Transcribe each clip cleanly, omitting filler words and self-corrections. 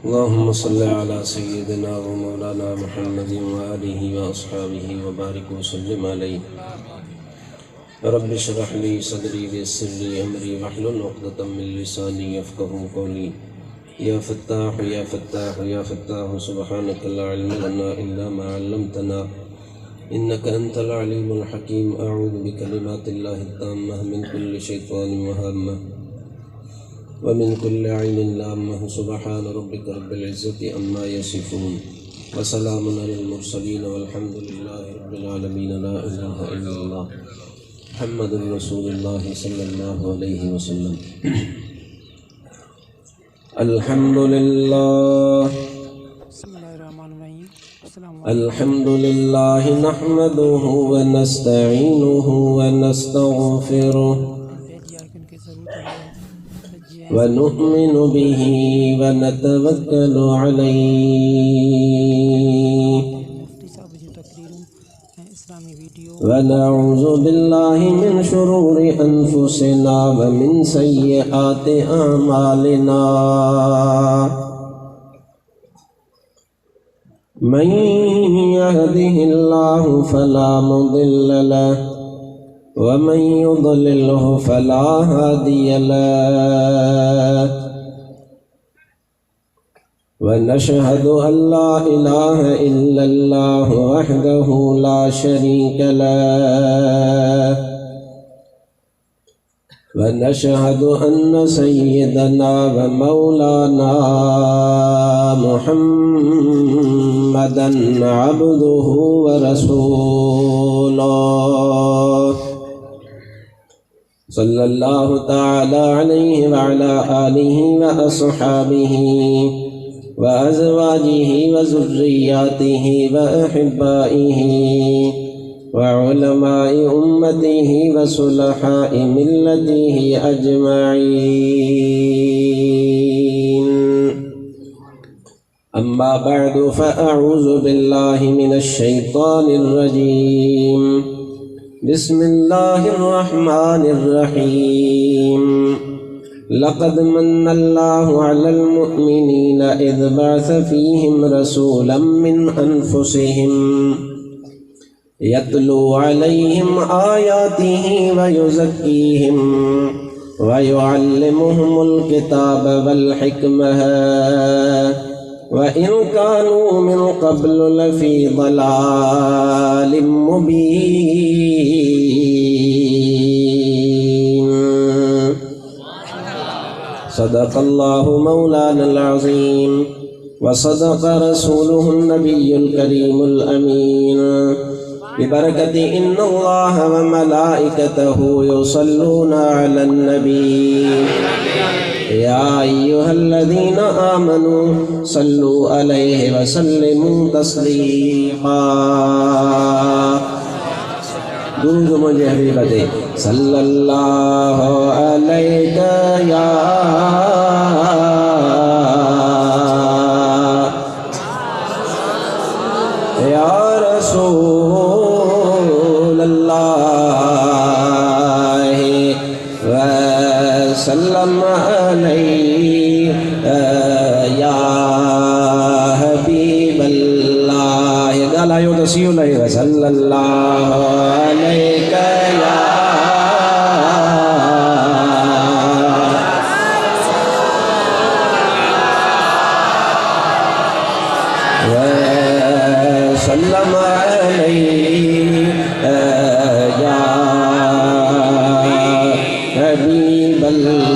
اللهم صل على سيدنا ومولانا محمد وآله وأصحابه وبارك وسلم عليه رب اشرح لي صدري ويسر لي أمري واحلل عقدة من لساني يفقهوا قولي يا فتاح يا فتاح يا فتاح سبحانك لا علم لنا إلا ما علمتنا إنك أنت العليم الحكيم أعوذ بكلمات الله التامة من كل شيطان وهامة ومن كل عين لامة سبحان ربك رب العزة عما يصفون وسلام على المرسلين والحمد لله رب العالمين لا إله إلا الله محمد رسول الله صلى الله عليه وسلم الحمد لله الحمد لله نحمده ونستعينه ونستغفره ونؤمن به ونتوكل عليه ونعوذ بالله من شرور أنفسنا ومن سيئات أعمالنا من يهده الله فلا مضل له ومن يضلله فلا هادي له ونشهد أن لا إله إلا الله وحده لا شريك له ونشهد أن سيدنا ومولانا محمدا عبده ورسوله صلى الله تعالى عليه وعلى آله وأصحابه وأزواجه وذرياته وأحبائه وعلماء أمته وصلحاء ملته أجمعين أما بعد فأعوذ بالله من الشيطان الرجيم بسم الله الرحمن الرحيم لقد من الله على المؤمنين إذ بعث فيهم رسولا من أنفسهم يتلو عليهم آياته ويزكيهم ويعلمهم الكتاب والحكمة وإن كانوا من قبل لفي ضلال مبين صدق الله مولانا العظيم وصدق رسوله النبي الكريم الأمين ببركة إن الله وملائكته يصلون على النبي يا أيها الذين آمنوا صلوا عليه وسلموا تسليما درود مجھے حبیبت صلی اللہ علیہ یا رسول اللہ وسلم علیہ یا حبیب اللہ قال آئیو تسیح علیہ وصلی اللہ علیہ یا وسلم علیہ یا حبیب اللہ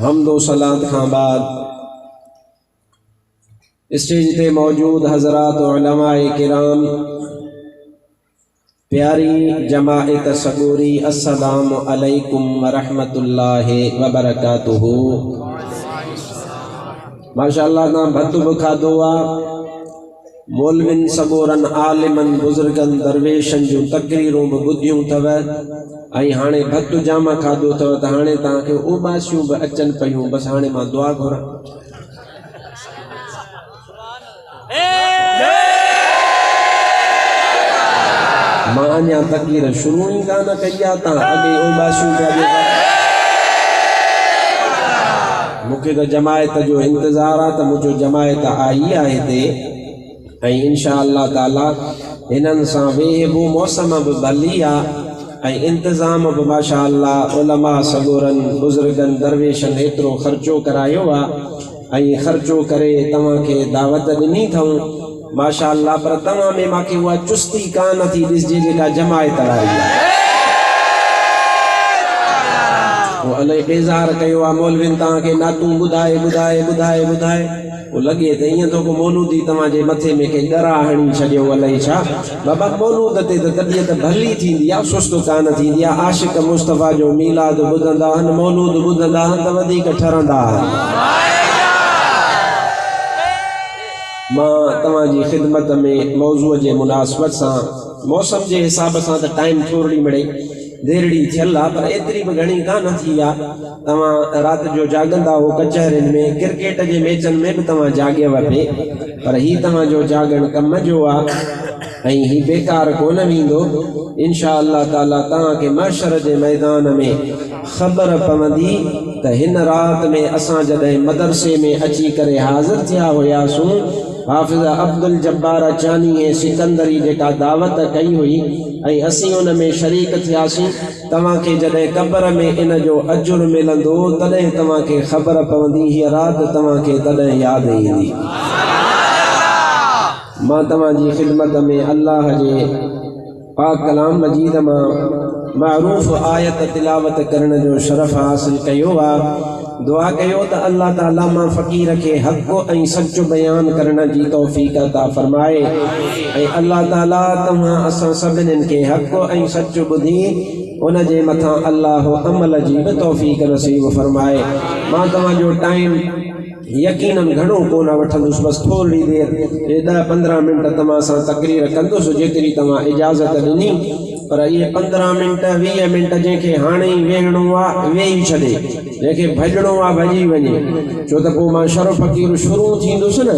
حمد و صلاة खां बाद स्टेज पे मौजूद हजरात उलमाए किराम प्यारी जमाअत सबूरी अस्सलामु अलैकुम व रहमतुल्लाहि व बरकातुहू। माशाअल्लाह ना भतुब खाधो आहे मौलविन सबूरन आलिमन बुजुर्गन दरवेशन जूं तकरीरूं बि ॿुधियूं अथव ऐं हाणे भतु जाम खाधो अथव त हाणे तव्हांखे उबासियूं बि अचनि पियूं। बसि हाणे मां दुआ घुरां मां अञा तकलीर शुरू ई कान कई आहे, तव्हां अॻे उबासियूं पिया ॾियो। मूंखे त जमायत जो इंतज़ार आहे त मुंहिंजो जमायत आई आहे हिते ऐं इंशा अल्लाह ताला हिननि सां वेहबो मौसम बि भली आहे ऐं इंतज़ाम बि माशा अल्लाह उलमा सगोरनि बुज़ुर्गनि दरवेशनि एतिरो ख़र्चो करायो आहे ऐं ख़र्चो करे तव्हांखे दावत ॾिनी अथऊं माशा अल्लाह। पर तव्हां में मूंखे उहा चुस्ती कान थी ॾिसजे जेका जमायत वारी आहे। वो अलाए बेज़ार कयो आहे मौलविन तव्हांखे नातूं ॿुधाए ॿुधाए ॿुधाए ॿुधाए वो लॻे त ईअं थो को मौलूदी तव्हांजे मथे में के ॻरा हणी छॾियो अलाए छा। बाबा मौलूद ते त तबियत भली थींदी आहे सुस्त कान थींदी आहे। आशिक मुस्तफ़ा जो मीलाद ॿुधंदा आहिनि मौलूद ॿुधंदा आहिनि त वधीक ठरंदा आहिनि। मां तव्हांजी ख़िदमत में मौज़ूअ जे मुनासिबत सां मौसम जे हिसाब सां त टाइम थोरी मिड़े देरड़ी थियल आहे पर एतिरी बि घणी कान थी आहे। तव्हां राति जो जाॻंदा हो कचहरियुनि में क्रिकेट जे मैचनि में बि तव्हां जाॻियव पे पर हीउ तव्हांजो जाॻणु कम जो आहे ऐं हीउ बेकार कोन वेंदो। इंशा अल्लाह ताला तव्हांखे महशर जे मैदान में ख़बर पवंदी त हिन राति में असां जॾहिं मदरसे में अची करे हाज़िर थिया हुयासीं हाफ़िज़ अब्दुल जब्बार चानी ऐं सिकंदरी जेका दावत कई हुई ऐं असीं उन में शरीक थियासीं। तव्हांखे जॾहिं क़ब्र में इन जो अजुर मिलंदो तॾहिं तव्हांखे ख़बर पवंदी हीअ राति तव्हांखे तॾहिं यादि ईंदी। मां तव्हांजी ख़िदमत में अल्लाह जे पाक कलाम मजीद मां मारूफ़ आयत तिलावत करण जो शरफ़ हासिल कयो आहे। दुआ कयो त अल्लाह ताला मां फ़कीर खे हक़ ऐं सच बयान करण जी तौफ़ीक़ अता फरमाए ऐं अल्लाह ताला तव्हां असां सभिनीनि खे हक़ ऐं सच ॿुधी उन जे मथां अल्लाह अमल जी बि तौफ़ीक़ नसीब फरमाए। मां तव्हांजो टाइम यकीनन घणो कोन वठंदुसि बस थोरी देर 10-15 मिनट तव्हां सां तकरीर कंदुसि जेतिरी तव्हां इजाज़त ॾिनी पर इहे 15 मिनट 20 मिनट जंहिंखे हाणे ई वेहणो आहे वेही छॾे जंहिंखे भॼणो आहे भॼी वञे छो त पोइ मां शरफ़ फ़क़ीर शुरू थींदुसि न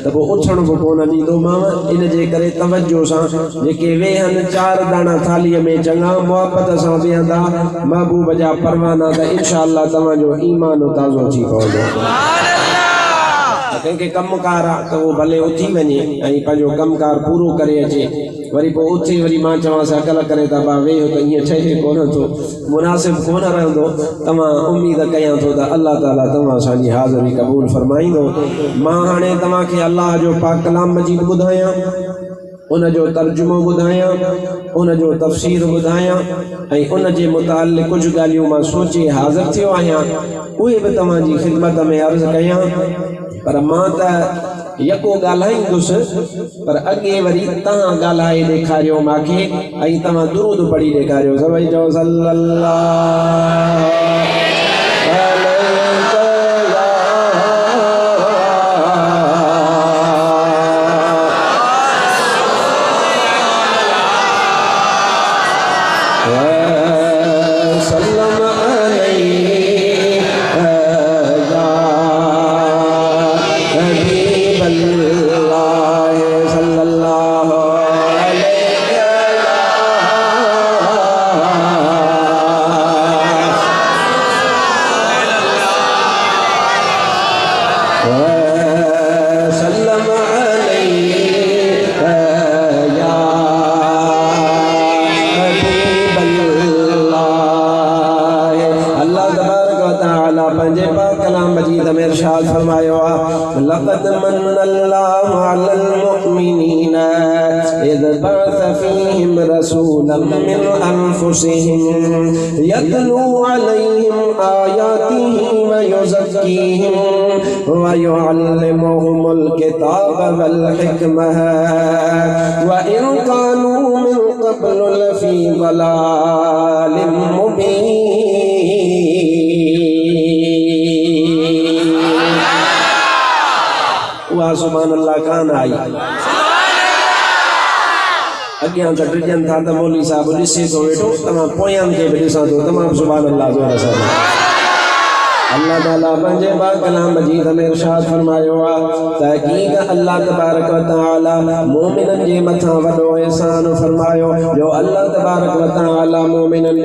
त पोइ उथण बि कोन ॾींदोमांव। इन जे करे तवजो सां जेके वेहनि 4 दाणा थालीअ में चङा मुहबत सां वेहंदा महबूब जा परवाना त इंशा अल्लाह तव्हांजो ईमान ताज़ो थी पवंदो। कंहिंखे कमकार आहे त उहो भले उथी वञे ऐं पंहिंजो कमकार पूरो करे अचे वरी पोइ उथे वरी मां चवांसि अकल करे त बा वेहो त ईअं ठहे कोन थो मुनासिब कोन रहंदो। तव्हां उम्मीद कयां थो त अल्लाह ताला तव्हां असांजी हाज़िरी क़बूल फरमाईंदो। मां हाणे तव्हांखे अल्लाह जो पाक कलाम मजीद ॿुधायां उन जो तर्जुमो ॿुधायां उन जो तफ़सीर ॿुधायां ऐं उन जे मुतालिक़ कुझु ॻाल्हियूं मां सोचे हाज़िर थियो आहियां उहे बि तव्हांजी ख़िदमत में अर्ज़ कयां। पर मां त यको ॻाल्हाईंदुसि पर अॻे वरी तव्हां ॻाल्हाए ॾेखारियो मूंखे ऐं तव्हां दुरूद पढ़ी ॾेखारियो सभई चओ सल्लल्लाहु लक़द मन्नल्लाहु अलल मुमिनीन इज़ बअस फ़ीहिम रसूलन मिन अनफुसिहिम यतलू अलैहिम आयातिही व युज़क्कीहिम व युअल्लिमुहुमुल किताब वल हिकमह व इन कानू मिन क़ब्लु लफ़ी ज़लालिम मुबीन। सुभान अल्लाह कान आई अॻियां त टिजनि था त मौली साहिब ॾिसे थो वेठो तव्हां पोयनि खे बि ॾिसां थो तमामु सुभान अल्लाह जोर सां अल्लाह ताला पंजे बार कलाम मजीद में इरशाद फरमायो तहकीक अल्लाह तबारक व तआला मोमिनन जे मथा वडो एहसान फरमायो जो अल्लाह तबारक व तआला मोमिनन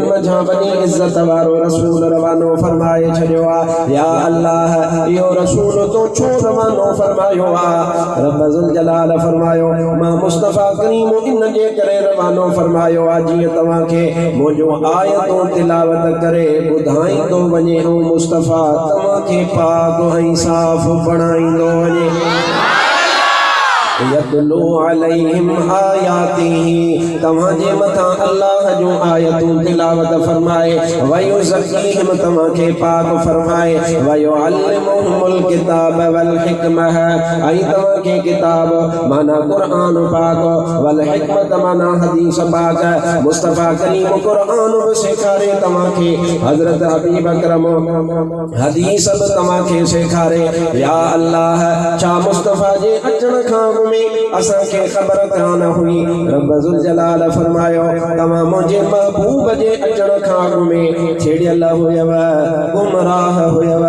मथा वडी इज्जत वारो रसूल रवानो फरमाए छडियो या अल्लाह यो रसूल तो छो रवानो फरमायो रब जुल जलाल फरमायो मां मुस्तफा करीम इन जे करे रवानो फरमायो जी तवा के मुजो आयतों तिलावत करे बुधाई तो ओ मुस्तफा तमा के पाक ऐं साफ़ बणाईंदो वञे यतलू अलैहिम आयातिही तव्हां जे मथां अल्लाह जो आयतूं तिलावत फरमाए वयुज़क्कीहिम तव्हां के पाक फरमाए वयुअल्लिमुहुमुल किताब वल हिकमह ऐं तव्हां के किताब माना कुरान पाक वल हिकमत माना हदीस पाक मुस्तफा करीम कुरान बि सेखारे तव्हां के हजरत हबीब अकरम हदीस बि तव्हां के सेखारे या अल्लाह छा मुस्तफा जे अचण खां में असा के खबर कान हुई रब जुल जलाल फरमायो तमा मुझे महबूब जे अचण खां में छेड़ियल हुयव गुमराह हुयव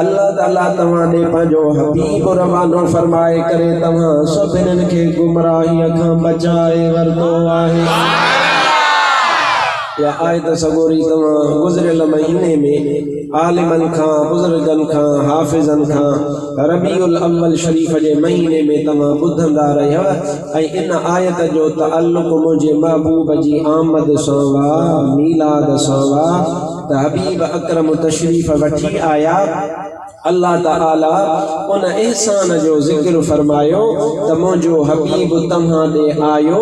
अल्लाह ताला तमा ने पंजो हबीब रवानो फरमाए करे तमा सभिनन के गुमराही खां बचाए वरतो आहे या आयत सगोरी तमा गुजरियल महीने में आलिमन खां बुजुर्गन खां हाफिजन खां रबीउल अव्वल शरीफ जे महीने में तमा बुधंदा रहियो ऐं इन आयत जो तअल्लुक़ मुझे महबूब जी आमद सां वा मीलाद सां वा त हबीब अकरम तशरीफ वठी आया अल्लाह ताला उन एहसान जो जिक्र फरमायो त मुझो हबीब तव्हां दे आयो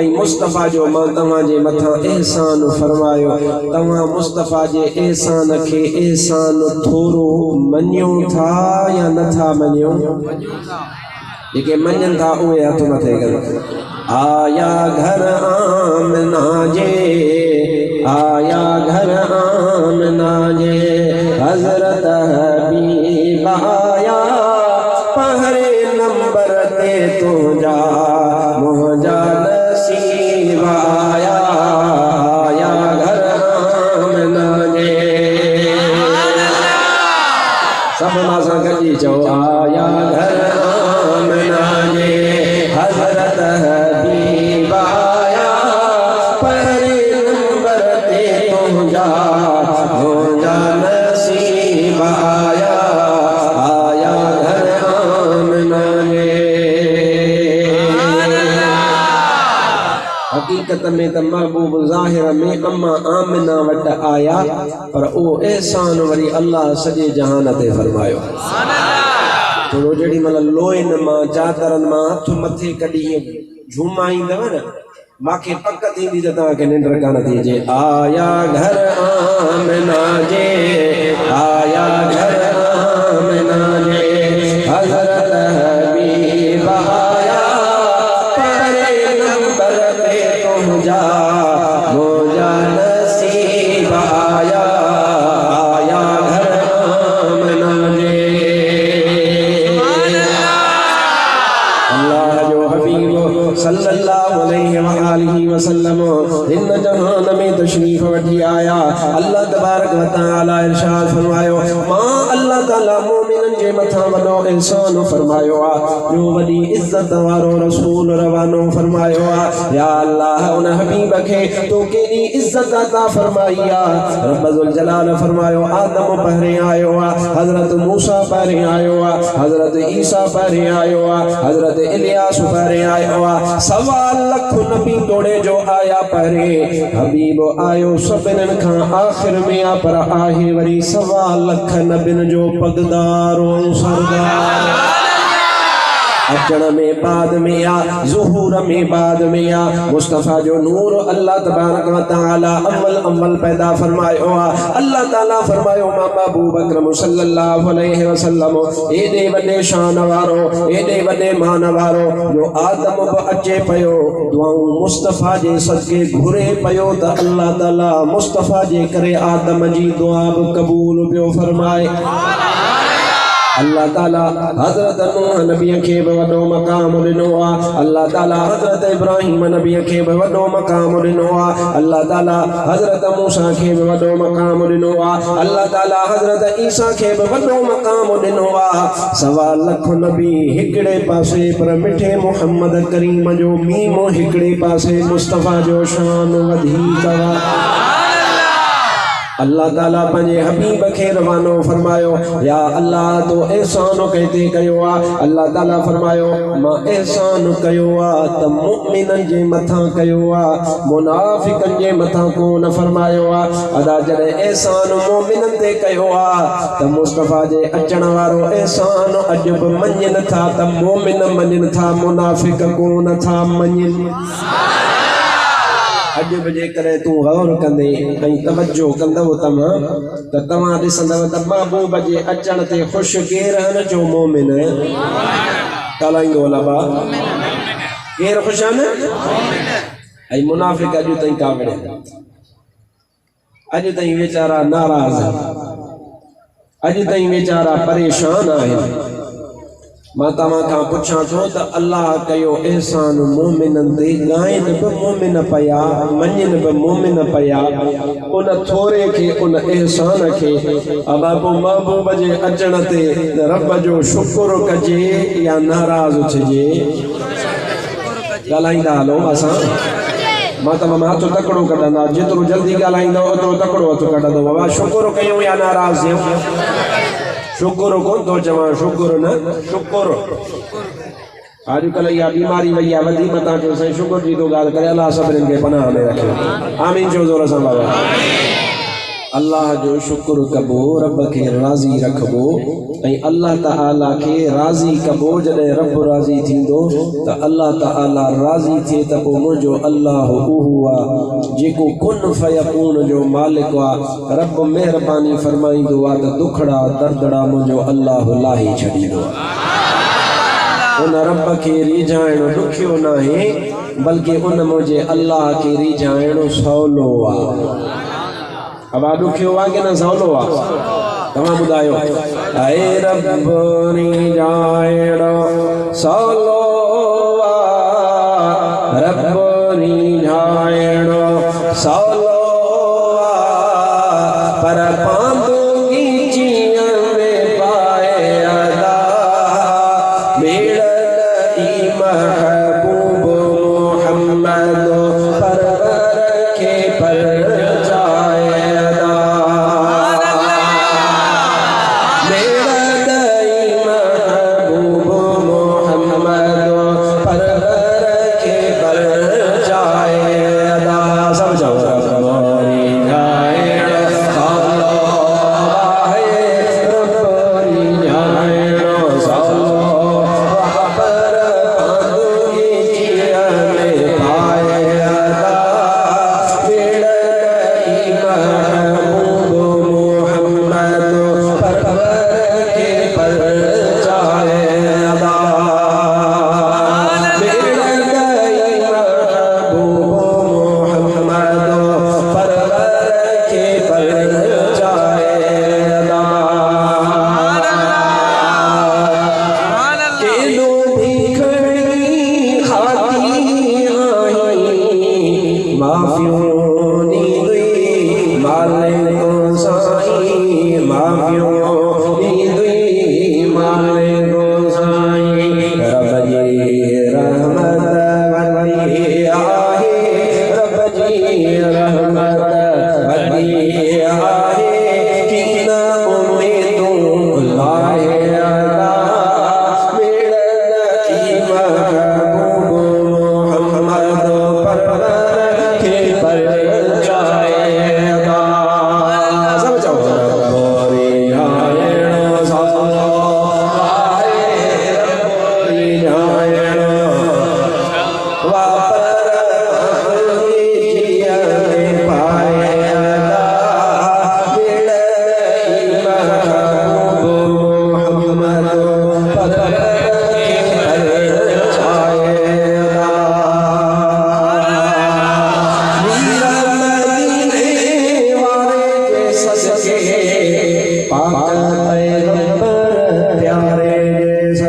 ऐं मुस्तफा जो मां तव्हां जे मथां एहसान फरमायो तव्हां मुस्तफा जे एहसान के एहसान थोरो मञो था या नथा मञो जेके मञनि था उहे हथ मथे कनि आया घर आमना जे आया घर आमना जे हजरत हबीब आया पहरे नंबर ते तुझा मुझा नसीब आया आया घर आमना जे सब मासा गजी चो आया घर आमना जे हजरत हबीब आया पहरे नंबर ते तुझा मुझा नसीब आया आया घर आमना जे हकीकत में त महबूब ज़ाहिर में अम्मा आमिना वट आया पर ओ एहसान वरी अल्लाह सॼे जहान ते फरमायो थोरो जेॾी महिल लोइन मां चादरनि मां हथ मथे कढी झूमाईंदव न मांखे पक थींदी त तव्हांखे निंड कान थी अचे आया घर आमिना जे आया घर आमिना जे हज़रत हबीब आया पहरे नंबर ते तुझा मुझा नसीब आया आया घर आमिना जे अल्लाह जो हबीब सल्लल्लाहु अलैहि वसल्लम इन जहान में तशरीफ वठी आया अल्लाह तबारक व तआला इरशाद फरमायो मां अल्लाह ताला मोमिनन जे मथा वडो एहसान फरमायो जो वडी इज्जत वारो रसूल रवानो फरमायो या अल्लाह उन हबीब के तो केडी इज्जत अता फरमाई रब जुल जलाल फरमायो आदम पहरे आयो हजरत मूसा पहरे आयो हजरत ईसा पहरे आयो हजरत इलियास पहरे आयो सवा लख नबी तोड़े जो आया पहरे हबीब आयो सभिनन खां आखिर में आ पर आहे वरी सवा लख नबिन जो पगदार सरदार अचण में बाद में आ ज़ुहूर में बाद में आ मुस्तफा जो नूर अल्लाह तबारक व तआला अव्वल पैदा फरमायो अल्लाह ताला फरमायो महबूब अकरम सल्लल्लाहु अलैहि वसल्लम एडे वडे शान वारो एडे वडे मान वारो जो आदम बि अचे पयो दुआऊं मुस्तफा जे सदके घुरे पयो त अल्लाह ताला मुस्तफा जे करे आदम जी दुआ बि क़बूल पियो फरमाए अल्लाह ताला हजरत नूह नबी के वडो मकाम ॾिनो आहे अल्लाह ताला हजरत इब्राहिम नबी के वडो मकाम ॾिनो आहे अल्लाह ताला हजरत मूसा के वडो मकाम ॾिनो आहे अल्लाह ताला हजरत ईसा के वडो मकाम ॾिनो आहे सवा लख नबी हिकड़े पासे पर मिठे मोहम्मद करीम जो मीमो हिकड़े पासे मुस्तफा जो शान वधीक अल्लाह ताला पंहिंजे हबीब खे रवानो फरमायो या अल्लाह तो एहसान कहते कयो आ अल्लाह ताला फरमायो मां एहसान कयो आ त मुमिनन जे मथा कयो आ मुनाफिकन जे मथा को न फरमायो आ अदा जड़े एहसान मुमिनन ते कयो आ त मुस्तफा जे अचण वारो एहसान अजब मञन था त मुमिन मञन था मुनाफिक को न था मञन अज बजे करे तू गौर कंदे ऐं तवज्जो कंदव तमा त तमा ॾिसंदव त महबूब जे अचण ते खुश केर न जो मोमिन ॻाल्हाईंदो लबा केर खुश न ऐं मुनाफिक अॼु ताईं कावड़े अॼु ताईं वीचारा नाराज़ अॼु ताईं वीचारा परेशान आहिनि मां तव्हां खां पुछां थो त अल्लाह कयो एहसान मोमिनन ते ॻाइनि बि मोमिन पिया मञनि बि मोमिन पिया उन थोरे खे उन एहसान खे बाबू महबूब जे अचण ते रब जो शुक्र कजे या नाराज़ थिजे ॻाल्हाईंदा हलो असां मां तमामु हथ तकड़ो कढंदा जेतिरो जल्दी ॻाल्हाईंदो ओतिरो तकड़ो हथ कढंदो बाबा शुक्र कयूं या नाराज़ थियूं शुक्र को तो जमा शुक्र न शुक्र आजकल या बीमारी वही है वधी मता जो सही शुक्र जी तो गाल करे अल्लाह सभिनि खे पनाह में रखे आमीन जो जोर सां बाबा अल्लाह जो शुक्र कबो रब के राज़ी रखबो ऐं अल्लाह ताला के राज़ी कबो जॾहिं रब राज़ी थींदो त अल्लाह ताला राज़ी थिए त पोइ मुंहिंजो अल्लाह उहो आहे जेको कुन फयकून जो मालिक आहे रब महिरबानी फरमाईंदो आहे त दुखड़ा दर्दड़ा मुंहिंजो अल्लाह लाही छॾींदो आहे उन रब खे रिझाइणो ॾुखियो न आहे बल्कि उन मुंहिंजे अल्लाह खे रिझाइणो सवलो आहे अब दुखियो आ कि न सवलो आ तमाम बुधायो ऐ रब रिझाइणो सवलो आ रब रिझाइणो सवलो आ पर पांदुगी जियन में पाए अदा मिलत ई महबूब मोहम्मद परवर के पर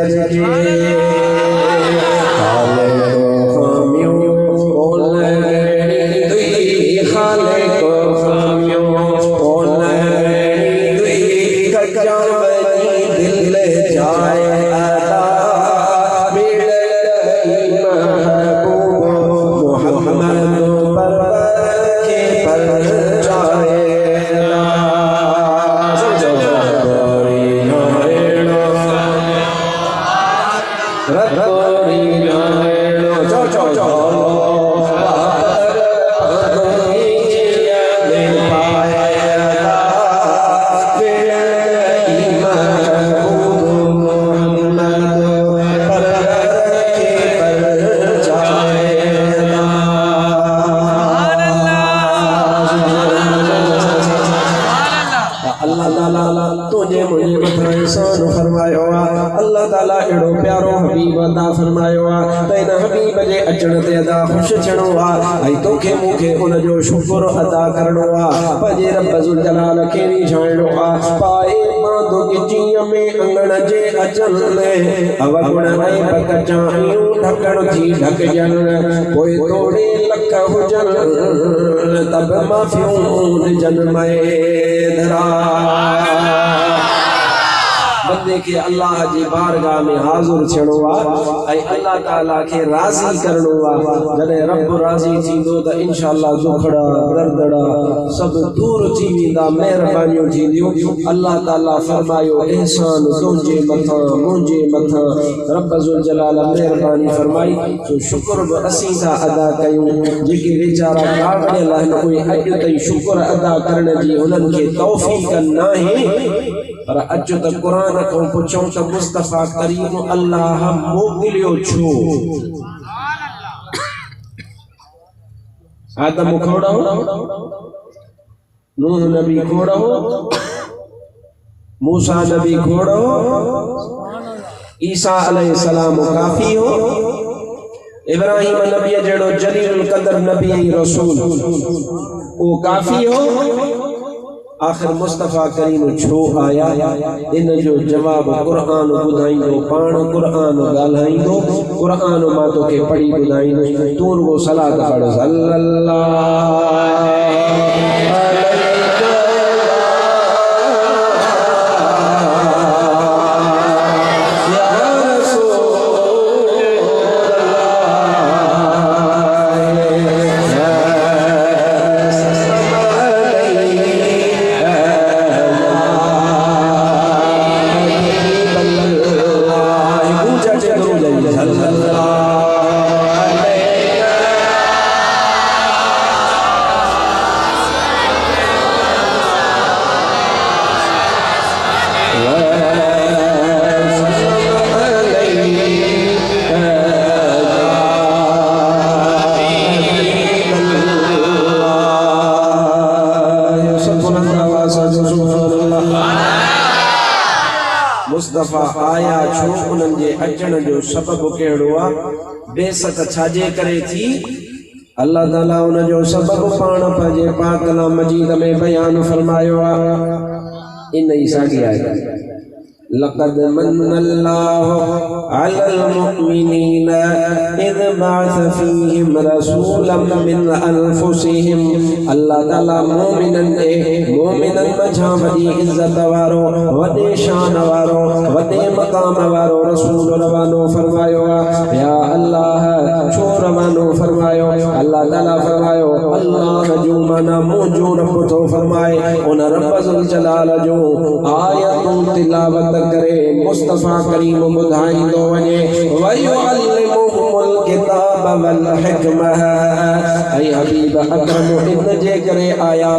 सजके खाले को खामियों ओले दुई खाले को खामियों ओले दुई कच्चा दिल जाए अदा मिले महबूब मोहम्मद पर के पर जाए तुझे मुझे मथा एहसान फरमायो अल्लाह ताला एड़ो प्यारो हबीब अदा फरमायो तेन हबीब जे अचण ते अदा खुश थियणो आई तोखे मूंखे उन जो शुक्र अदा करणो पंहिंजे रब ज़ुल जलाल खे विझाइणो पाए बांधो गिचीअ में अंगण जे अचन ले अवगुण ऐं बकचाइयूं ढकण थी ढकजन पोइ तोड़े लख हुजन तब माफ़ियूं जन्मए धरा बंदे के अल्लाह जी बारगाह में हाज़िर थियणो ऐं अल्लाह ताला के राज़ी करणो जॾहिं रब राज़ी थींदो त इंशाअल्लाह दुखड़ा दर्दड़ा सब दूर थी वेंदा महिरबानियूं थींदियूं अल्लाह ताला फरमायो एहसान तुंहिंजे मथां मुंहिंजे मथां रब ज़ुल जलाल महिरबानी फरमाई तो शुक्र बि असीं था अदा कयूं जेके वीचारा काबिल आहिनि उहे अॼु ताईं शुक्र अदा करण जी उन्हनि खे तौफ़ीक़ नाहे पर अच त कुरान को पुछूं त मुस्तफा करीम अल्लाह मोकिलियो छो आदम खोड़ा हो नूह नबी खोड़ा हो मूसा नबी खोड़ा हो ईसा अलैहिस्सलाम काफी हो इब्राहिम नबी जड़ो जलील कदर नबी रसूल वो काफी हो आखिर मुस्तफा करीम छो आया इन जो जवाब कुरान बुधाइंदो पाण कुरान गालाइंदो कुरान मां तो के पढ़ी बुधाइंदो तू वो सलात पढ़ सल्लल्लाहु मुस्तफा आया छो उन्हनि जे अचण जो सबब कहिड़ो बेसत छाजे करे थी अल्लाह ताला उन जो सबब पाण पंहिंजे पाक कलाम मजीद में बयान फरमायो इन ई साॻी आहे लक़द मन्नल्लाहु अलल मुमिनीन इज़ बअस फीहिम रसूलन मिन अनफुसिहिम अल्लाह ताला मोमिनन मझां वॾी इज़्ज़त वारो वॾे शान वारो वॾे मक़ाम वारो रसूल रवानो फरमायो या अल्लाह छो रवानो फरमायो अल्लाह ताला फरमायो अल्लाह जो माना मुंहिंजो रब थो फरमाए उन रब ज़ुल जलाल जो आयतूं तिलावत करे मुस्तफा करीम बुधाइंदो वने वयुअल्लिमुहुल किताब वल हिकमह ऐ हबीब अकरम इन जे करे आया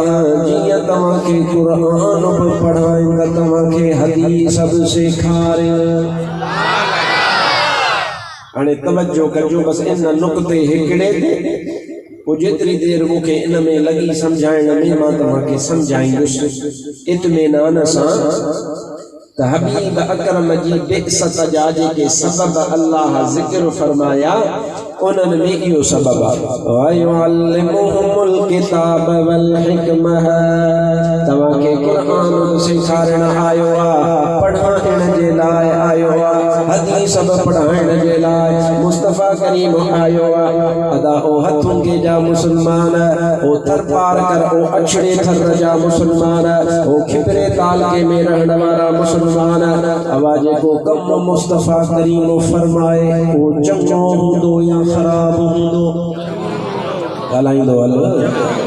जिया तवा के कुरान पढ़ाइंदा तवा के हदीस सब सिखारे हाणे तवज्जो कजो बस इन नुक्ते हिकड़े वो जेतरी देर मुखे इन में लगी समझाइण में मां तवा के समझाइंदुसि इत्मीनान सां हबीब अकरम जी बेइज्जत जाजे के सबब अल्लाह जिक्र फरमाया उन्हनि में इहो सबब वयुअल्लिमुहुल किताब वल हिकमह तव्हां के कुरान सिखारण आयो पढ़ाइण जे लाइ आयो हदीस पढ़ाइण जे लाइ मुस्तफ़ा करीम आयो अदा ओ हथुन के जा मुसलमान ओ थर पार कर ओ अछड़े थर जा मुसलमान ओ खिपरे ताल के में रहण वाला मुसलमान आवाज को कम मुस्तफ़ा करीम फरमाए ओ चंगो हुंदो या खराब हुंदो गालाइंदो अल्लाह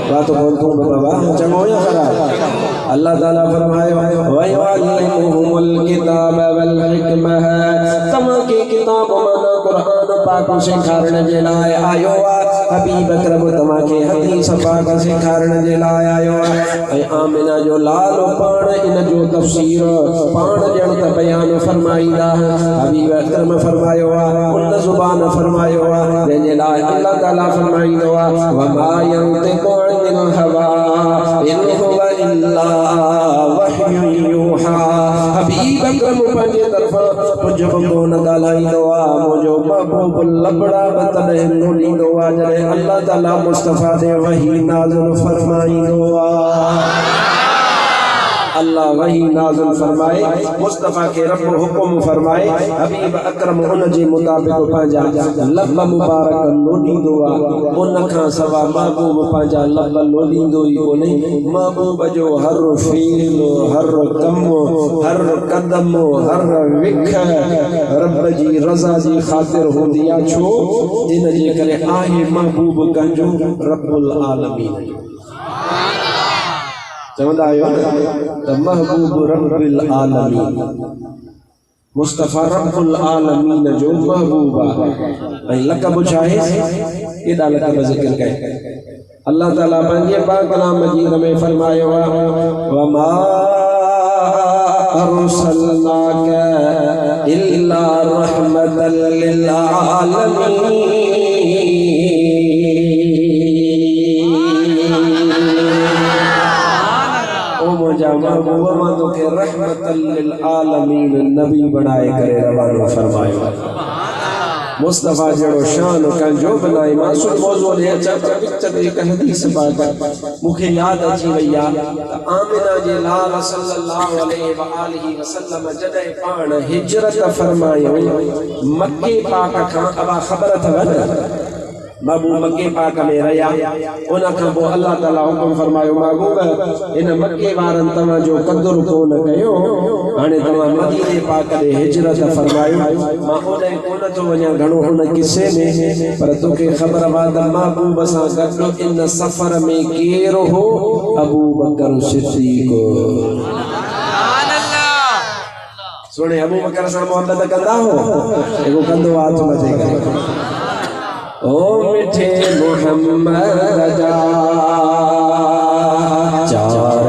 बात बोल तू बाबा चंगो या खराब अल्लाह ताला फरमाए व युअल्लिमुहुमुल किताब वल हिकमह तमा के किताब माना कुरान पाक सिखारण जे लाइ आयो हबीब अकरम तमा के हदीस पाक सिखारण जे लाइ आयो ऐ आमिना जो लाल पाण इन जो तफसीर पाण जण त बयान फरमाईंदा हबीब अकरम फरमायो उन जुबान फरमायो जे लाइ अल्लाह ताला फरमाईंदो व मा यंतिकु अनिल हवा इन हुवा इल्ला वहयु यूहा हबीब अकरम पंहिंजे तरफ़ां कुझु बि कोन ॻाल्हाईंदो आहे मुंहिंजो महबूब लबड़ा बतन लोॾींदो आहे जॾहिं अल्लाह ताला मुस्तफ़ा ते वही नाज़िल फरमाईंदो आहे अल्लाह वही नाज़िल फरमाए मुस्तफ़ा के रब हुक्म फरमाए हबीब अकरम उन जे मुताबिक पंहिंजा लब मुबारक लोॾींदो आहे उन खां सवा महबूब पंहिंजा लब लोॾींदो ई कोन्हे महबूब जो हर फ़ील हर कम हर कदम हर विख रब जी रज़ा जी ख़ातिर हूंदी आहे छो इन जे करे आहे महबूब कंहिंजो रब्बुल आलमीन चवंदा आहियो त महबूब रब्बुल आलमीन मुस्तफ़ा रब्बुल आलमीन जो महबूब आहे ऐं लक़ब छा आहे एॾा लक़ब ज़िक्र कई अल्लाह ताला पंहिंजे पाक कलाम मजीद में फरमायो वमा अरसलनाक इल्ला रहमतल लिल आलमीन महबूब मां तोखे रहमतल लिल आलमीन नबी बनाए करे रवानो फरमायो मुस्तफ़ा जड़ो शान कंजो बनाई मासूम मौजू ने अचा विच में एक हदीस पाक मुखे याद अची वई आ त आमिना जे लाल सल्लल्लाहु अलैहि व आलिहि वसल्लम जदे पाण हिजरत फरमायो मक्के पाक खां अबा ख़बर अथव महबूब मक्के पाक में रहिया उन खां पोइ अल्लाह ताला हुकुम फरमायो महबूब इन मक्के वारनि तव्हां जो क़दुरु कोन कयो हाणे तव्हां मदीने पाक ॾे हिजरत फरमायो मां ओॾे कोन थो वञा घणो हुन किसे में पर तोखे ख़बर आहे त महबूब सां गॾु इन सफ़र में केरु हो अबू बकर सिद्दीक़ सुणे अबू बकर सां मोहब्बत कंदा हो एगो कंदो हाथ मथे करे ओ मिठे मोहम्मद जा चार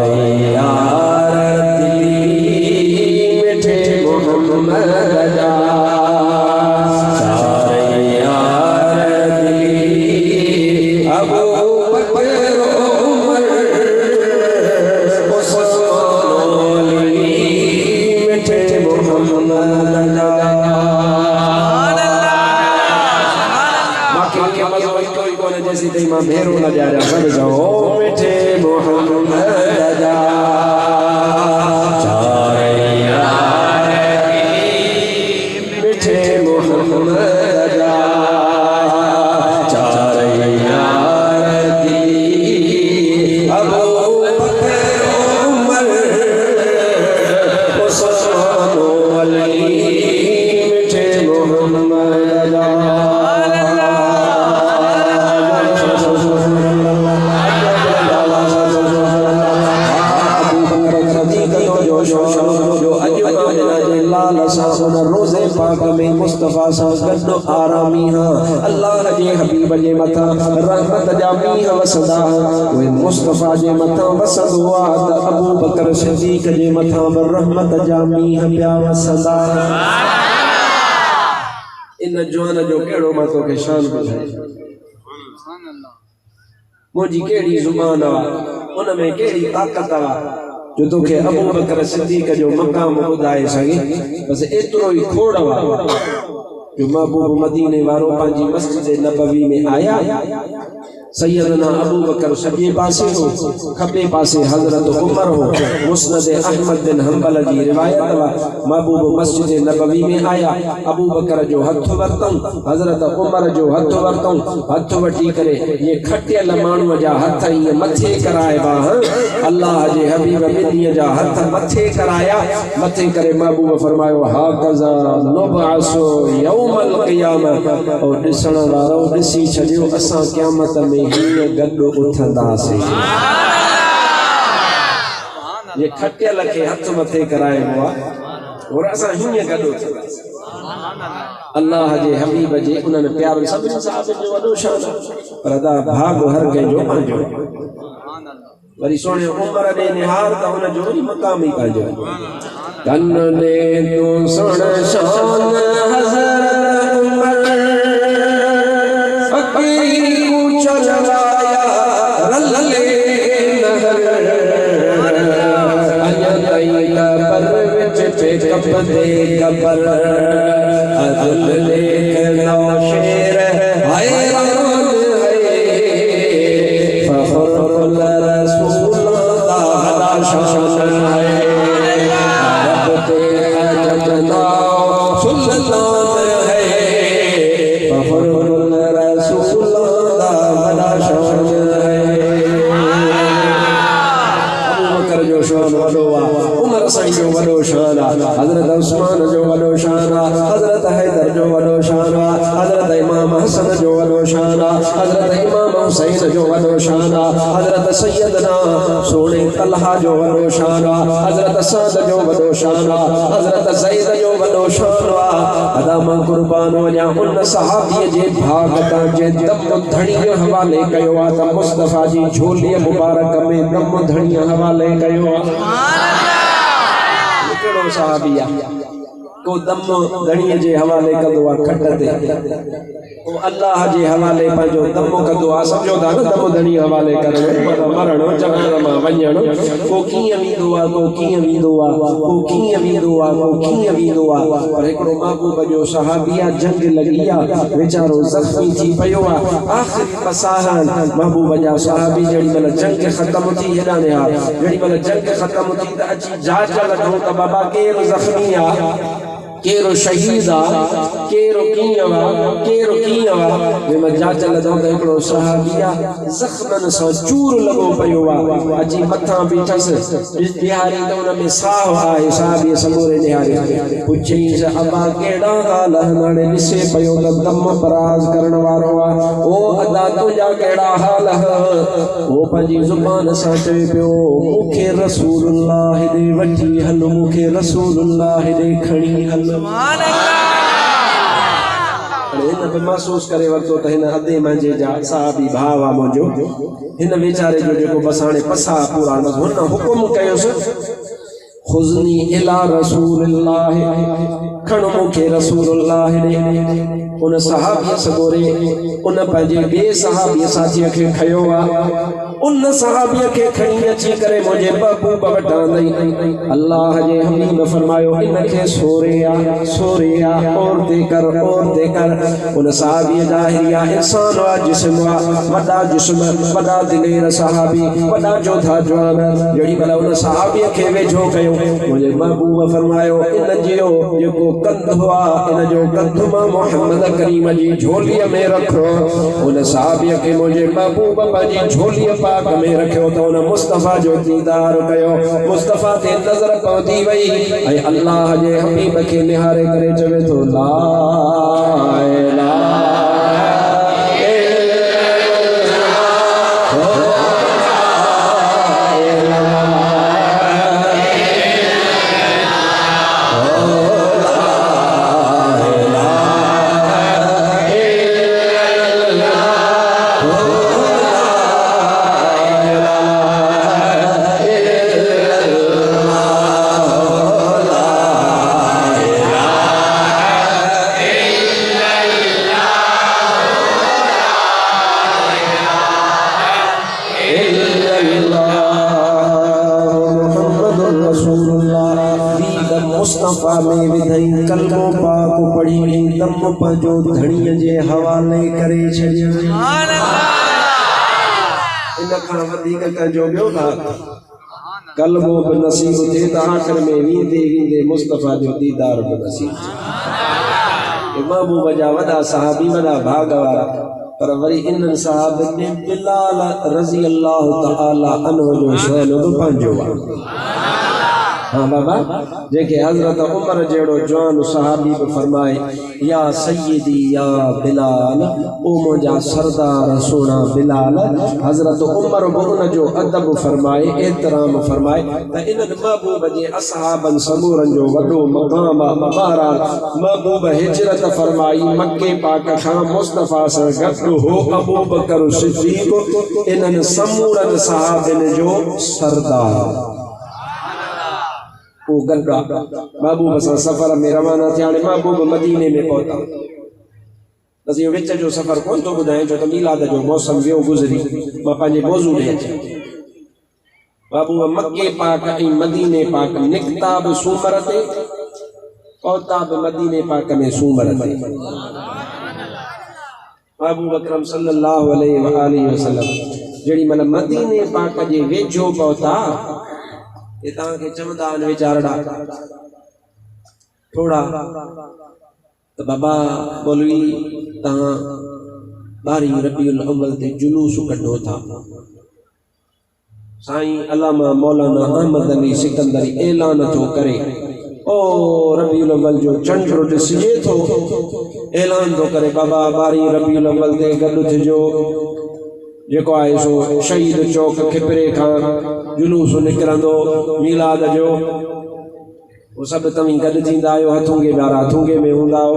यार दिली मिठे मोहम्मद जा चार यार दिली अबू बकर उमर उस्मान अली मिठे मोहम्मद जा जैसी तेरी माँ भेरो न जा रहा सब जाओ मिठे मोहम्मद जा चार यार मिठे मोहम्मद जा चार यार अबू बकर उमर उस्मान अली मिठे मोहम्मद जा रोज़े पाक में मुस्तफ़ा सां गॾु आरामी अल्लाह जे हबीब जे मथां रहमत जा मींहं वसंदा उहे मुस्तफ़ा जे मथां वसंदो आहे त अबू बकर सिद्दीक़ जे मथां बि रहमत जा मींहं पिया वसंदा इन जवान जो कहिड़ो मां तोखे शान ॿुधायां मुंहिंजी कहिड़ी ज़ुबान आहे उन में कहिड़ी ताक़त आहे जो तोखे अबू बकर सिद्दीक़ जो मक़ाम ॿुधाए सघे बस एतिरो ई खोड़ आहे जो महबूब मदीने वारो पंहिंजी मस्जिद नबवी में आया सैयदना अबू बकर सजे पासे हो, खबे पासे हजरत उमर हो। मुस्नद अहमद बिन हंबल जी रिवायत वा महबूब मस्जिद नबवी में आया। अबू बकर जो हथ वरतऊं, हजरत उमर जो हथ वरतऊं, हथ वठी करे ये खटियल माण्हूअ जा हथ ईअं मथे कराइबा। अल्लाह जे हबीब ॿिन्हीअ जा हथ मथे कराया। मथे करे महबूब फरमायो हाकज़ा नुबअसु यौमल क़ियामह। और ॾिसण वारो ॾिसी छॾियो असां क़यामत में हीअं गॾु उथंदासीं। ये खटियल खे हथ मथे कराइबो आहे और असां हीअं गॾु उथंदासीं। अल्लाह जे हबीब जे उन्हनि प्यारनि सभिनी साहबनि जो वॾो शान आहे, पर अदा भाग हर कंहिंजो पंहिंजो। वरी सोने उमर ॾे निहार त हुन जो वरी मक़ाम ई पंहिंजो। कन ने तूं सुण शान हज़रत उमर, फ़क़ीर चलाया रले नहर। अञा ताईं कबर विच पे कपदे कबर, अदल लेखनो शेर हैरान है। फ़ख़्रुल रसूल दा वॾा शान है, रब ते अजब नाओ सुल्तान है। फ़ख़्रुल रसूल दा वॾा शान है। अबू बकर जो शान वॾो आहे, उमर साईं जो वॾो शान आहे, हज़रत उस्मान जो वॾो शान आहे, हज़रत हैदर जो वॾो शान आहे, हज़रत इमाम हसन जो वॾो शान आहे, हज़रत इमाम हुसैन जो वॾो शान आहे, हज़रत सैयदना सोने तलहा जो वॾो शान आहे, हज़रत साद जो वॾो शान आहे, हज़रत ज़ैद जो वॾो शान आहे। अदा मां कुर्बान वञा उन सहाबीअ जे भाग तां जे दम धणीअ हवाले कयो आहे त मुस्तफ़ा जी झोलीअ मुबारक में दम धणीअ हवाले कयो आहे। कहिड़ो सहाबी आहे को दम धणीअ जे हवाले कंदो आहे खट ते, को अल्लाह जे हवाले पंहिंजो दम कंदो आहे। सम्झो था न दम धणीअ हवाले करणु मरणु जॻह मां वञणु। को कीअं वेंदो आहे, को कीअं वेंदो आहे, को कीअं वेंदो आहे, को कीअं वेंदो आहे। पर हिकिड़ो महबूब जो सहाबी आहे, जंग लॻी आहे, वीचारो ज़ख़्मी थी पियो आहे। आख़िरी पसाहन महबूब जा सहाबी जेॾी महिल जंग ख़तम थी हेॾां हा, जेॾी महिल जंग ख़तम थी त अची जांच लॻूं त बाबा केरु ज़ख़्मी आहे, केरो शहीद आहे, केरो कीअं आहे, केरो कीअं आहे। जंहिंमहिल जांच लॻूं त हिकिड़ो सहाबी आहे ज़ख़्मनि सां चूर लॻो पियो आहे। अची मथां बीठसि, ॾियारी त हुन में साहु आहे। सहाबीअ समूरे ॾियारी पुछईंसि अबा कहिड़ा हाल आहिनि? हाणे ॾिसे पियो त दम पराज़ करण वारो आहे। ओ अदा तुंहिंजा कहिड़ा हाल आहिनि? उहो पंहिंजी ज़ुबान सां चए पियो मूंखे रसूलुल्लाह ॾे वठी हल, मूंखे रसूलुल्लाह ॾे खणी हल। हिन बि महसूस करे वरितो त हिन अधे मंझे जा सहाबी भाउ आहे मुंहिंजो। हिन वीचारे जो जेको बसि हाणे पसा पूरा न, हुन हुकुम कयोसि खुज़नी इला रसूलिल्लाह, खण मूंखे रसूलुल्लाह ॾे। उन सहाबीअ सगोरे उन पंहिंजे ॿिए सहाबीअ साथीअ खे खयो आहे। उन सहाबीअ खे खणी अची करे मुंहिंजे महबूब वटां ॾई। अल्लाह जे हबीब फरमायो इनखे सोरिया सोरिया और देकर और देकर। उन सहाबीअ ज़ाहिरिया इंसान आहे, जिस्म आहे, वॾा जिस्म, वॾा दिलेर सहाबी, वॾा जोधा जवान। जेॾी महिल उन सहाबीअ खे वेझो कयो, मुंहिंजे महबूब फरमायो इन जो जेको कंधु आहे, इन जो कंधु मां मोहम्मद करीम जी झोलीअ में रखो। उन सहाबीअ खे मुंहिंजे महबूब पंहिंजी झोलीअ पाक में रखियो त उन मुस्तफ़ा जो दीदार कयो। मुस्तफ़ा ते नज़र पवंदी वई ऐं अल्लाह जे हबीब खे निहारे करे चवे थो ला इलाहा मुस्तफ़ा में विधई कलमो पाक पढ़ी दम पंहिंजो धणीअ जे हवाले करे छॾियो। इन खां वधीक कंहिंजो ॿियो था कल्बो बि नसीब थिए त आख़िर में वींदे वींदे मुस्तफ़ा जो दीदार बि नसीब थिए। महबूब जा वॾा सहाबी वॾा भाग वारा पर वरी इन्हनि साहबनि में बिलाल रज़ी अल्लाह तआला अन्हु जो शान बि पंहिंजो आहे। हाँ बाबा जेके हज़रत उमर जहिड़ो जवान सहाबी बि फरमाए या सय्यदी या बिलाल ओ मुंहिंजा सरदार सोना बिलाल। हज़रत उमर बि उन जो अदब फरमाए एतराम फरमाए त इन्हनि महबूब जे असहाबनि समूरनि जो वॾो मक़ाम आहे। बहरहाल महबूब हिजरत फरमाई मक्के पाक खां मुस्तफ़ा सां गॾु हो अबू बकर सिद्दीक़ इन्हनि समूरनि सहाबनि जो सरदार वो गंगा महबूब सां सफ़र में रवाना थिया। हाणे महबूब मदीने में पहुता असीं विच जो सफ़र कोन थो ॿुधायां छो त मीलाद जो मौसम वियो गुज़री। मां पंहिंजे मौज़ू ॾे अचां। महबूब मके पाक ऐं मदीने पाक निकिता बि सूमर ते पहुता बि मदीने पाक में सूमर ते। महबूब अकरम सल्लल्लाहु अलैहि वसल्लम जेॾी महिल मदीने पाक जे वेझो पहुता ये तव्हांखे चवंदा आहिनि वीचारड़ा थोड़ा त बाबा मौलवी तव्हां 12 रबीउल अव्वल ते जुलूस कढो था। साईं अल्लामा मौलाना अहमद अली सिकंदरी ऐलान थो करे ओ रबीउल अव्वल जो चंड ॾिसिजे थो ऐलान थो करे बाबा 12 रबीउल अव्वल ते गॾु थिजो जेको आहे सो शहीद चौक खिपरे खां जुलूस निकिरंदो मीलाद जो वो सभु तव्हीं गॾु थींदा आहियो। हथुंगे ॿारा हथुंगे में हूंदा हो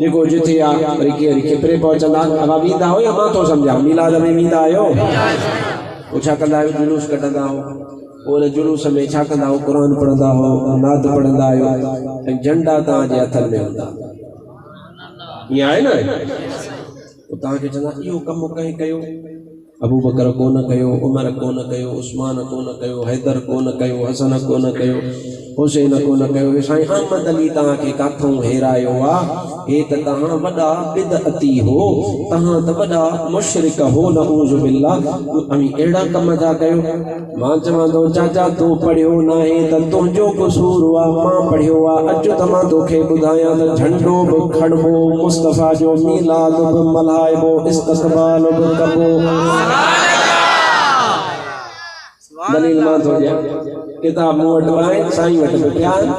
जेको जिथे आहे वरी केरु खिपरे पहुचंदा। अवा वेंदा हो या मां थो सम्झां मीलाद में वेंदा आहियो पोइ छा कंदा आहियो जुलूस कढंदा हो। पोइ उन जुलूस में छा कंदा हो क़ुरान पढ़ंदा हो नात पढ़ंदा आहियो ऐं झंडा तव्हांजे हथनि में हूंदा। ईअं आहे न पोइ तव्हांखे चवंदा इहो कमु कंहिं कयो। अबू बकर कोन कयो उमर कोन कयो उस्मान कोन कयो हैदर कोन कयो हसन कोन कयो हुसैन कोन कयो। साईं अहमद अली तव्हांखे काथों हेरायो आहे। हे त तव्हां वॾा बिदअती हो तव्हां त वॾा मुशरिक हो नऊज़ बिल्लाह। अमी अहिड़ा कम था कयो। मां चवां थो चाचा तूं पढ़ियो न आहे त तुंहिंजो क़सूर आहे मां पढ़ियो आहे। अचो त मां तोखे ॿुधायां त झंडो बि खणबो मुस्तफ़ा जो मीलाद बि मल्हाइबो इस्तक़बाल बि कबो। दलील मां थो ॾियां किताब मूं वटि आहे साईं वटि बि पिया आहिनि।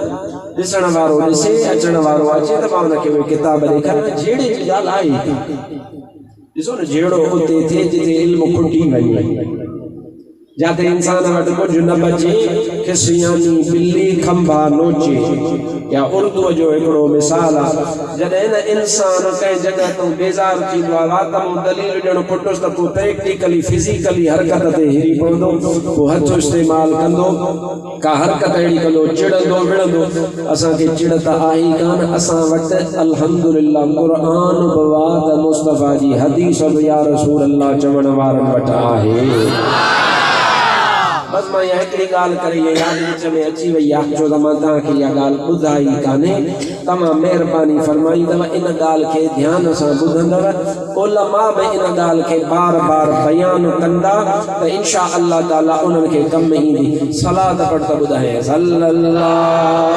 ॾिसण वारो ॾिसे अचण वारो अचे त मां हुनखे उहे किताब ॾेखारियां। जहिड़े जी ॻाल्हि आहे ॾिसो न जहिड़ो उते थिए जिते इल्म खुटी वई जाते इंसान वटि कुझु न बचे खिसियानी बिल्ली खंभा नोचे या उर्दू जो हिकिड़ो मिसाल आहे। जॾहिं न इंसान कंहिं जॻह तो बेज़ार थींदो आहे त मूं दलील ॾियणो पुटुसि त पोइ प्रैक्टिकली फिज़िकली हरकत ते हिरी पवंदो पोइ हथ इस्तेमाल कंदो का हरकत अहिड़ी कंदो चिड़ंदो विड़ंदो। असांखे चिड़ त आहे ई कान। असां वटि अल्हम्दुलिल्लाह क़ुरान बि आहे त मुस्तफ़ा जी हदीस बि या रसूल अल्लाह चवण वारनि वटि आहे। बस मां इहा हिकिड़ी ॻाल्हि करे इहा यादि विच में अची वई आहे छो त मां तव्हांखे इहा ॻाल्हि ॿुधाई कान्हे। तमामु महिरबानी फरमाईंदव इन ॻाल्हि खे ध्यान सां ॿुधंदव। उलमा बि इन ॻाल्हि खे बार बार बयान कंदा त इंशा अल्लाह ताला उन्हनि खे कम ईंदी। सलात पढ़ त ॿुधाए सल्लल्लाहु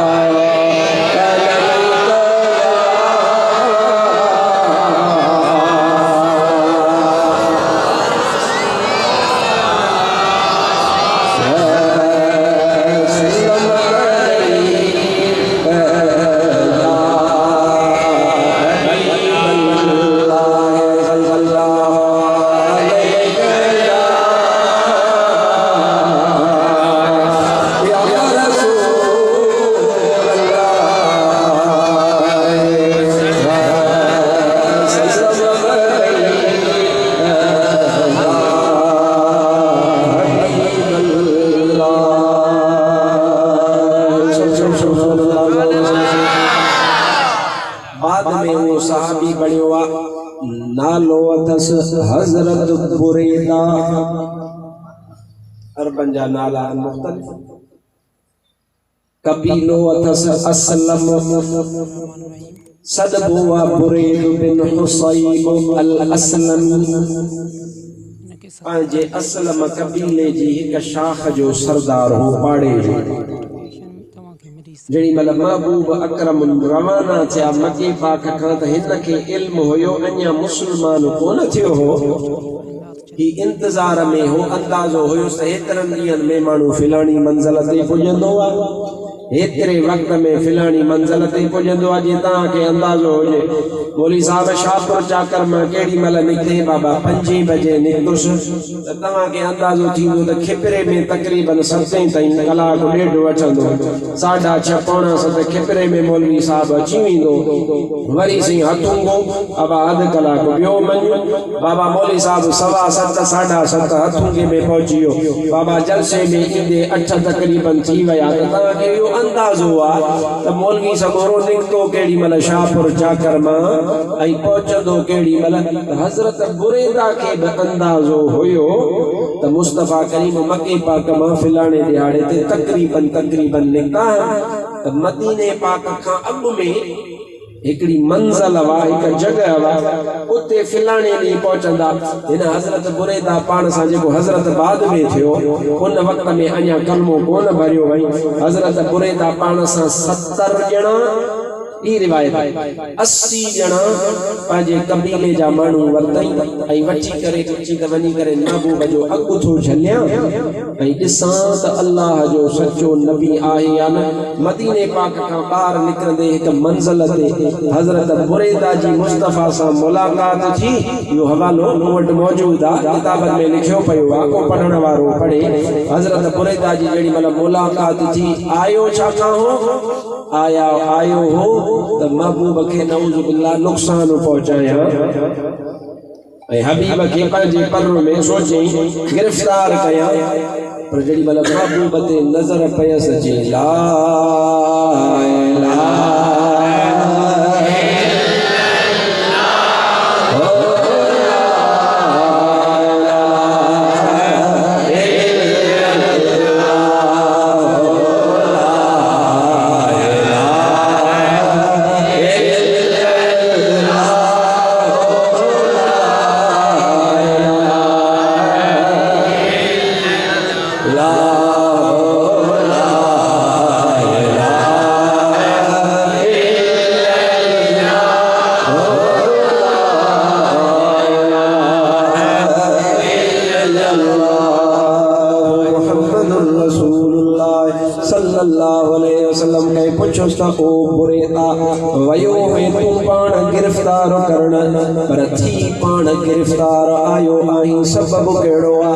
हज़रत बुरैदा अरबन जा नाला मुख्तलिफ कबीलो अथस असलम सदबो व बुरैद बिन हुसैब अल असलम पंहिंजे असलम कबीले जी हिक शाख जो सरदार हो पाड़े जो जड़ी मल महबूब अकरम रवाना थिया मके पाक खां त हिन खे इल्म हुयो अञा मुसलमान कोन थियो हो ही इंतजार में हो अंदाज़ो हुयो त हेतरनि ॾींहंनि में माण्हू फिलाणी मंज़िल ते पुॼंदो आहे हेतिरे वक़्त में फिलाणी मंज़िल ते पुॼंदो आहे जीअं तव्हांखे अंदाज़ो हुजे मौली साहब शाहपुर चाकर मां केॾी महिल निकिते बाबा 5 बजे निकितुसि त तव्हांखे अंदाज़ो थींदो त खिपरे में तक़रीबन 7 ताईं कलाक ॾेढ वठंदो 6:30 पौणा 7 खिपरे में मौलवी साहब अची वेंदो वरी सही हथूंगो बाबा अधु कलाक ॿियो मञो बाबा मौली साहब 7:15 7:30 हथूंगे में पहुची वियो बाबा जलसे में ईंदे 8 तक़रीबन थी विया त तव्हांखे इहो अंदाज़ो आहे त मौलवी सगोरो निकितो केॾी महिल शाहपुर चाकर मां ऐं पहुचंदो केॾी महिल हज़रत बुरैदा खे बि अंदाज़ो हुयो त मुस्तफ़ा करीम मके पाक मां फिलाणे ॾियारे ते तक़रीबन निकिता त मदीने पाक खां अॻु में हिकड़ी मंज़िल वा हिक जगह वा उते फिलाणे ॾींहुं पहुचंदा हिन हज़रत बुरैदा पाण सां जेको हज़रत बाद में थियो उन वक़्त में अञा कलमो कोन भरियो वई हज़रत बुरैदा पाण सां 70 ॼणा ई रिवायत 80 ॼणा पंहिंजे कबीले जा माण्हू वरितई ऐं वठी करे कुझु त वञी करे महबूब जो अॻु थो झलियां ऐं ॾिसां त अल्लाह जो सचो नबी आहे या न मदीने पाक खां ॿाहिरि निकिरंदे हिकु मंज़िल ते हज़रत बुरैदा जी मुस्तफ़ा सां मुलाक़ात थी इहो हवालो मूं वटि मौजूदु आहे किताबनि में लिखियो पियो आहे को पढ़ण वारो पढ़े हज़रत बुरैदा जी जेॾी महिल मुलाक़ात थी आयो छा खां हो आयो हो त महबूब खे नऊज़ बिल्लाह नुक़सान पहुचाया ऐं हबीब खे पंहिंजे पर में सोचई गिरफ़्तार कया पर जेॾी महिल महबूब ते नज़र पयसि अचे ला गिरफ्तार करण पर थी पाण गिरफ्तार आयो आहीं सबब केड़ो आ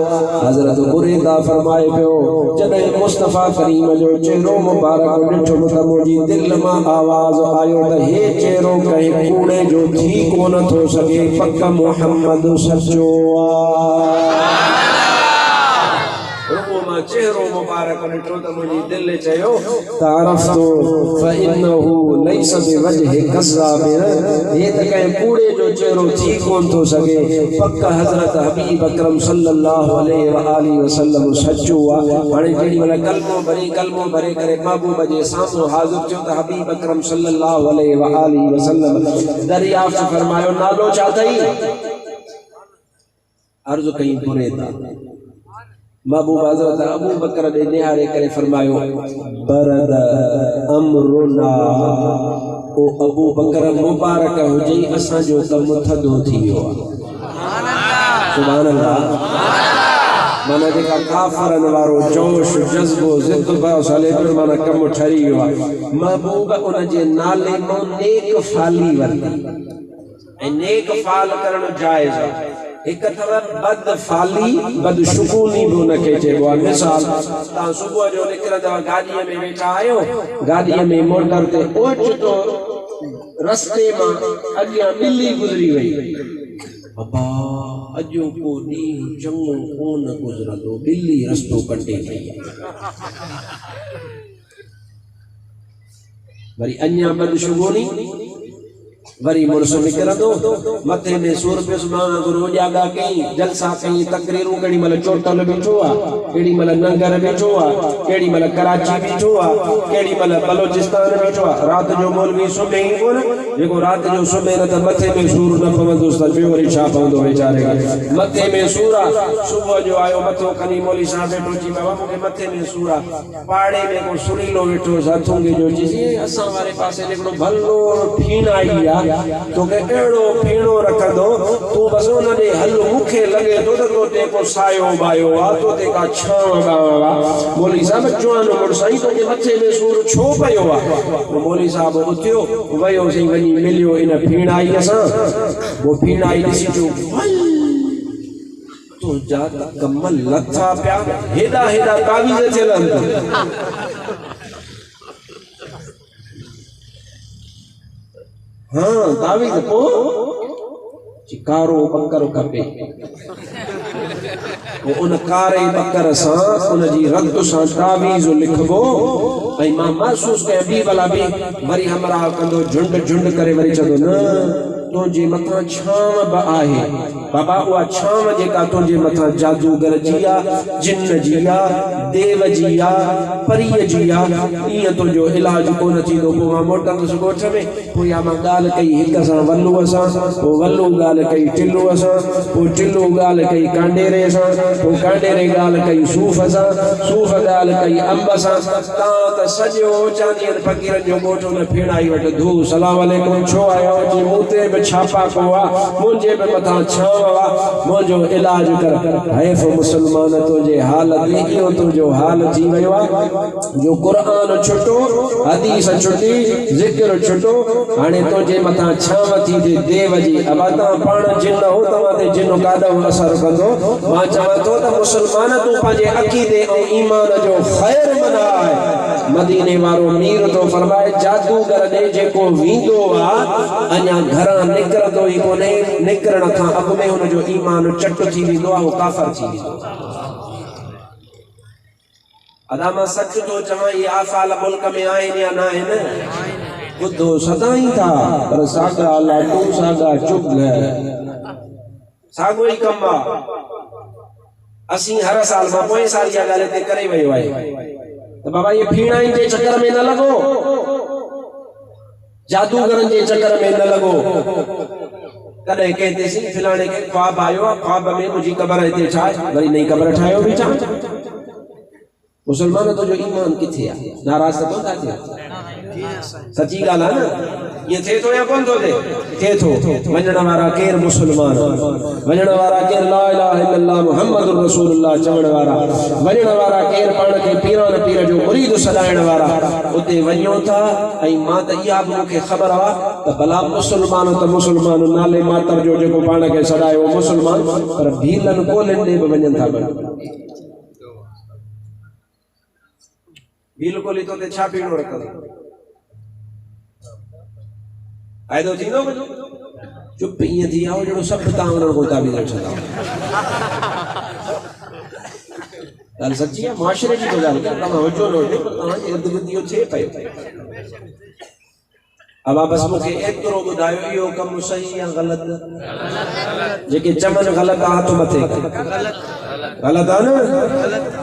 हज़रत बुरैदा फरमाए पियो जॾहिं मुस्तफ़ा करीम जो चेहरो मुबारक ॾिठो त मुंहिंजी दिलि मां आवाज़ आयो त हे चेहरो कंहिं कूड़े जो थी कोन थो सघे पक मुहम्मद सचो चेहरो मुबारक ॾिठो त मुंहिंजी दिलि चयो तारफ़्तो फ़इन्नहु लैस बिवजहि कज़्ज़ाबिन हे त कंहिं कूड़े जो चेहरो थी कोन थो सघे पक हज़रत हबीब अकरम सल्लल्लाहु अलैहि व आलिहि वसल्लम सचो आहे हाणे जेॾी महिल कलमो भरे करे महबूब जे साम्हूं हाज़िर थियो त हबीब अकरम सल्लल्लाहु अलैहि व आलिहि वसल्लम दरियाफ़्त फरमायो नालो छा अथई अर्ज़ कई बुरैदा महबूब हज़रत अबू बकर ने निहारे करे फरमायो बरद अमरुना ओ अबू बकर मुबारक हुजे असां जो कम थदो थी वियो सुभान अल्लाह माना जेका काफ़रन वारो जोश जज्बो ज़िद साले पर माना कम ठरी वियो महबूब उन जे नाले मां नेक फाली वरती ऐं नेक फाल करण जायज़ आहे एक बद फाली बद शुकूनी भी उनके चइबो आहे मिसाल तव्हां सुबुह जो निकिरंदव गाॾीअ में वेठा आहियो गाॾीअ में मोटर ते ओचितो रस्ते मां अॻियां ॿिली गुज़री वई बाबा अॼो को ॾींहुं चङो कोन गुज़रंदो ॿिली रस्तो कटे वई वरी अञा बद शुकूनी वरी मुर्स निकरंदो मथे में सूर पियुसि मां गुरु जागा कई जलसा कई तकरीरूं केड़ी मल चोटल बीठो आ केड़ी मल नंगर बीठो आ केड़ी मल कराची बीठो आ केड़ी मल बलोचिस्तान बीठो आ रात जो मौलवी सुबह ही कोन जेको रात जो सुबह न मथे में सूर न पवंदो त वरी छा पवंदो बेचारे मथे में सूर आ सुबह जो आयो मथो खनी मौलवी साहब बैठो जी बाबा मूंखे मथे में सूर आ पाड़े में को सुरीलो वेठो हथुंगे जो जी असां वारे पासे हिकिड़ो भलो फीण आई आ तोखे अहिड़ो फीणो रखंदो तूं बस उन ॾे हल मूंखे लॻे थो त तोते को सायो बायो आहे तोते का छांव आहे मौलवी साहिब चवनि मुड़ुसि साईं तुंहिंजे मथे में सूर छो पियो आहे मौलवी साहिब उथियो वियो साईं वञी मिलियो इन फीणाईअ सां वो फीणाई ॾिसी चयो तुंहिंजा त कम लथा पिया हेॾा हेॾा तावीज़ थियल आहिनि हाँ तावीज़ पोइ कारो बकर खपे उन कारे बकर सां उन जी रत सां तावीज़ लिखबो ऐं मां महसूस कयां ॿी भला बि वरी हमरा कंदो झुंड झुंड करे वरी चवंदो न तुंहिंजे मथां छांव बि आहे बाबा उहा छांव जेका तुंहिंजे मथां जादूगर जी आहे जिन जी आहे देव जी आहे परीअ जी आहे ईअं तुंहिंजो इलाजु कोन थींदो पोइ मां मोटंदुसि ॻोठ में पोइ या मां ॻाल्हि कई हिक सां वल्लूअ सां पोइ वल्लू ॻाल्हि कई टिल्लूअ सां पोइ टिल्लू ॻाल्हि कई कांडेरे सां पोइ कांडेरे ॻाल्हि कई सूफ़ सां सूफ़ ॻाल्हि कई अंब सां तव्हां त सॼो चांदीअ फ़क़ीरनि जो ॻोठ उन फीणाई वटि धू सलाम अलैकुम छो आयो जी मूं ते बि छापा को आहे मुंहिंजे बि मथां छांव आहे मुंहिंजो इलाजु कर हैफ़ मुस्लमान तुंहिंजे हाल ते इहो तुंहिंजो हाल थी वियो आहे जो क़ुरान छुटो हदीस छुटी ज़िक्र छुटो हाणे तुंहिंजे मथां छांव थी थिए देव जी अब तव्हां पाण जिन हो तव्हां ते जिन काॾो असरु कंदो मां चवां थो त मुस्लमान तूं पंहिंजे अक़ीदे ऐं ईमान जो ख़ैर मनाए मदीने वारो मीर तो फरमाए जादूगर ॾे जेको वेंदो आहे अञा घरां निकिरंदो ई कोन्हे निकिरण खां अॻु में हुनजो ईमान चट थी वेंदो आहे उहो काफ़र थी वेंदो अदा मां सच थो चवां इहे आफ़ाल मुल्क में आहिनि या न आहिनि ॿुधो सदाई था पर सागा लाटू सागा चुभ साॻियो ई कमु आहे असीं हर साल मां पोएं साल इहा ॻाल्हि हिते करे वियो आहे तो बाबा ये फीणाई जे चक्कर में न लगो जादूगरन जे चक्कर में न लगो कदे कहते सी फिलाने के ख्वाब आयो ख्वाब में मुझी कब्र हिते छा वरी नई कब्र ठायो भी छा मुसलमान तो जो ईमान किथे आ नाराज तो था थे सच्ची गाल है ना ये थे तो या कौन तो थे तो वजण वारा केर मुसलमान वजण वारा केर ला इलाहा इल्लल्लाह मुहम्मदुर रसूलुल्लाह चवण वारा वजण वारा केर पाण के पीरान पीर जो मुरीद सदाइण वारा उते वञो था ऐं मां त इहा बि मूंखे ख़बर आहे त भला मुसलमान नाले मातर जो जेको पाण खे सदायो मुसलमान पर भीलनि कोलनि ॾे बि वञनि था भील कोली तो छा पीड़ो रखंदो आयदो थींदो चुप ईअं थी आओ जहिड़ो सभु तव्हां उन्हनि को ताबीज़ रखंदा ॻाल्हि सची आहे मुआशिरे जी ॻाल्हि तव्हां हुजो न हुजो पर तव्हांजे इर्द गिर्द इहो थिए पियो अब बस मूंखे एतिरो ॿुधायो इहो कमु सही या ग़लति जेके चवनि ग़लति आहे हथ मथे गलत है ना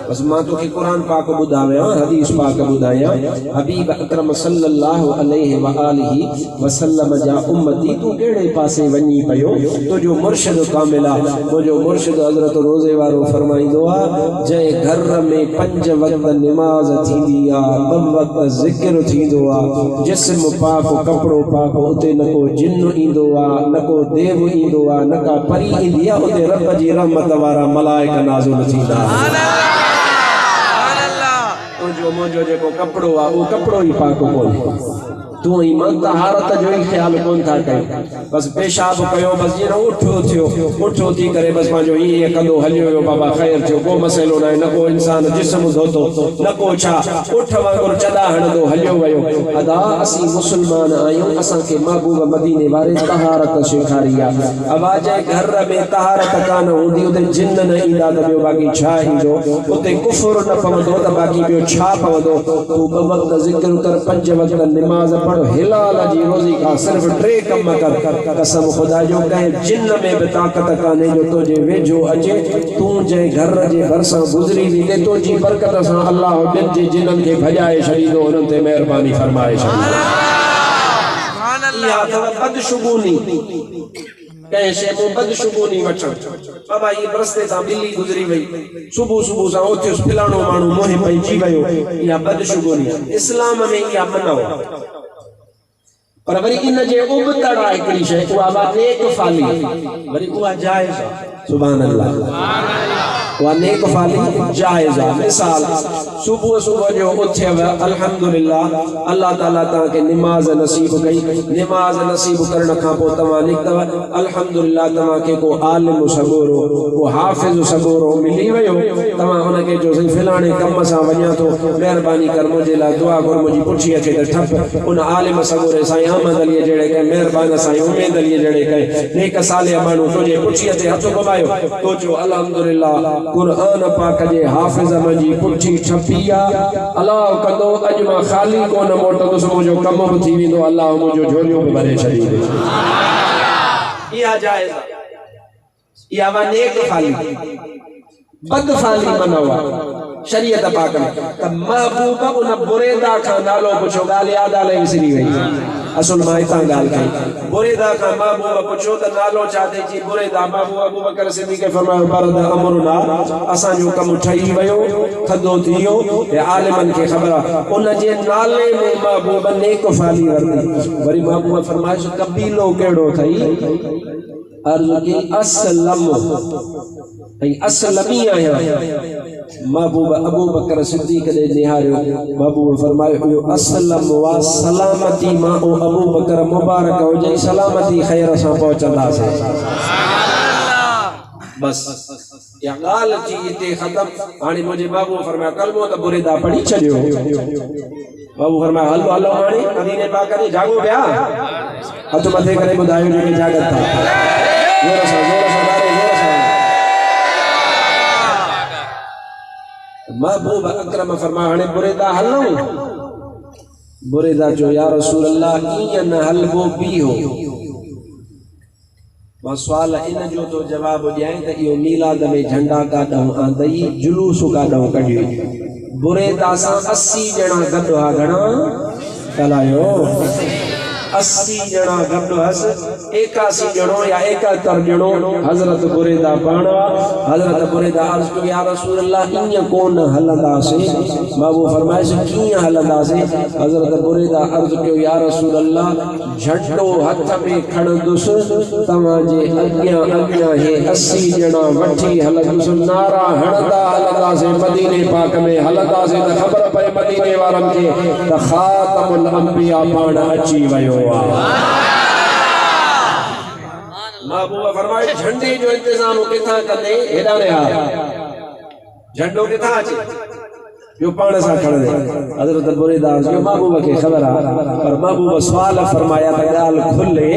बस मां तो कुरान पाक बुधाया हदीस पाक बुधाया हबीब अकरम सल्लल्लाहु अलैहि व आलिहि वसल्लम जा उम्मती तू केड़े पासे वनी पयो तो जो मुर्शिद कामिला वो जो मुर्शिद हजरत रोजे वारो फरमाइंदो आ जे घर में 5 वक्त नमाज थींदी आ 2 वक्त जिक्र थींदो आ जिस्म पाक कपड़ो पाक उते न को जिन्न ईंदो आ न को देव ईंदो आ न का परी ईंदी आ उते रब जी रहमत वारा मलाइका नाज़िल थींदा तो जो मुझो जेको कपड़ो आ वो कपड़ो ही पाक कोन्हे तू ईमान तहारत जो ही ख्याल कोन था कई बस पेशाब कयो बस ये उठो थी करे बस मां जो ये कंदो हलियो बाबा खैर थियो को मसलो ना न को इंसान जिस्म धोतो न को छा उठ वांगुर चदा हणदो हलियो वयो अदा असी मुसलमान आयो असा के महबूब मदीने वारे तहारत सिखारी आ आवाज घर में तहारत कान होंदी उते जिन न ईंदा त बाकी छा ईंदो उते कुफर न पवंदो त बाकी बियो छा पवंदो तू 2 वक्त जिक्र कर 5 वक्त नमाज तो हिलाल जी रोज़ी का सिर्फ 3 कम कर कसम खुदा जो कहे जिन में भी ताकत काने जो तुझे वेझो अचे तू जे घर जे भरसा गुजरी वी ते तो जी बरकत से अल्लाह दिन जे जिनन के भजाए छड़ींदो उन ते मेहरबानी फरमाए छड़ींदो सुभान अल्लाह बदशुगूनी कैसे वो बदशुगूनी वठन बाबा ये रस्ते ता बिल्ली गुजरी वई सुबह सुबह सा उथे फिलाणो मानू मोहे पइजी वयो या बदशुगूनी इस्लाम में या मनो पर वरी इन जे उबतड़ा एकड़ी शे को आवा नेक फाली वरी उआ जायज सुभान अल्लाह सुभान अल्लाह वा नेक फाली जायज मिसाल सुबह सुबह जो उथे अल्हम्दुलिल्लाह अल्लाह ताला ता के नमाज नसीब कई नमाज नसीब करण का पो तमा निकतव अल्हम्दुलिल्लाह तमा के को आलिम सगोरो को हाफिज सगोरो मिली वयो तमा उन के जो सही फिलाने कम सा वन्या तो मेहरबानी कर मुझे ला दुआ कर मुझी पुछी अचे त ठप उन आलिम सगोरे साईं अहमद अली जेड़े के मेहरबान साईं उम्मीद अली जेड़े के नेक साले मानू तुझे पुछी अचे हथ घुमायो तो जो अल्हम्दुलिल्लाह कुरान पाक जे हाफिज मजी पुछी छपिया अल्लाह कदो अजमा खाली को न मोटो तो मुझो कम थी विंदो अल्लाह मुझो झोलियो पे भरे छड़ी या जायज या वा नेक फाली बद फाली मनवा शरीयत पाक में त महबूब उन बुरेदा का नालो पुछो गाल याद आले विसरी वई असल मायता गाल कई बुरेदा का महबूब पुछो त नालो चाहते जी बुरेदा महबूब अबू बकर सिद्दीक़ फरमायो बरद अमरुना असा जो कम ठई वयो थदो थियो ए आलिमन के खबर उन जे नाले में महबूब नेक फाली वरती वरी महबूब फरमायो कबीलो केड़ो थई अर्ज की असलम ऐं असलमी आया महबूब अबू बकर सिद्दीक़ ने निहारियो महबूब फरमायो असलम वा सलामती मां ओ अबू बकर मुबारक हो जई सलामती खैर से पहुंचंदा से बस या गाल जी इते खत्म हाने मुझे बाबू फरमाया कलमो त बुरेदा पढ़ी छडियो बाबू फरमाया हलो हलो हाने मदीने पाक ने जागो ब्या हथ मथे करे बुधायो जे जागत था जोर से महबूब अकरम फरमाया हाने बुरेदा हलो बुरेदा जो या रसूल अल्लाह इया न हलबो भी हो मां सवाल इन जो तो जवाब ॾियां त इहो मीलाद में झंडा काढूं आंदई जुलूस काढूं कढियो बुरेदा सां 80 ॼणा गॾु हा घणा कलायो 80 ॼणा गॾु हस 81 ॼणो या 71 ॼणो हज़रत बुरेदा पाणा हज़रत बुरेदा अर्ज़ कयो या रसूल अल्लाह ईअं कोन हलंदासीं बाबू फरमाइश कीअं हलंदासीं हज़रत बुरेदा अर्ज़ कयो या रसूल अल्लाह झंडो हथ में खणंदुसि तव्हांजे अॻियां अॻियां हे 80 ॼणा वठी हलंदुसि नारा हणंदा हलंदासीं मदीने पाक में हलंदासीं त ख़बर पए मदीने वारनि खे त ख़ातमुल अंबिया पाण अची वियो महबूब फरमाए झंडे जो इंतजाम किथा कंदे हेडाने हा झंडो किथा अचे जो पाण सा खणदे हजरत बुरेदा जो महबूब के खबर आ पर महबूब सवाल फरमाया त गाल खुले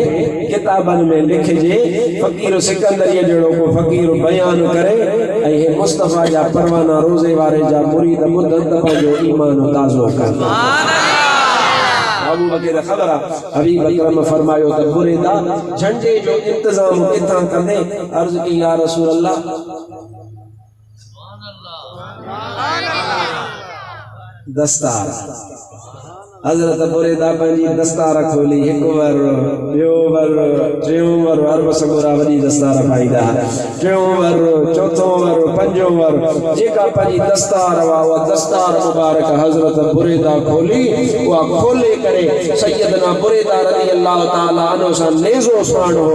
किताबन में लिखे जे फकीर सिकंदरी जेड़ो को फकीर बयान करे ऐ हे मुस्तफा जा परवाना रोजे वारे जा मुरीद मुद्दत पंहिंजो ईमान ताज़ो कर सुभान अल्लाह अबू बकर खबर हबीब अकरम फरमायो त बुरेदा झंडे जो इंतजाम किथा कंदे अर्ज की या रसूल अल्लाह सुभान अल्लाह दस्तार हजरत बुरेदा पंहिंजी दस्तार खोली हिकु वर ॿियो वर टियों वर अरब सगोरा वॾी दस्तार पाईंदा टियों वर चौथों वर पंजों वर जेका पंहिंजी दस्तार हुआ उहा दस्तार मुबारक हजरत बुरेदा खोली उहा खोले करे सैयदना बुरेदा रज़ी अल्लाह ताला अन्हु सां नेज़ो साणो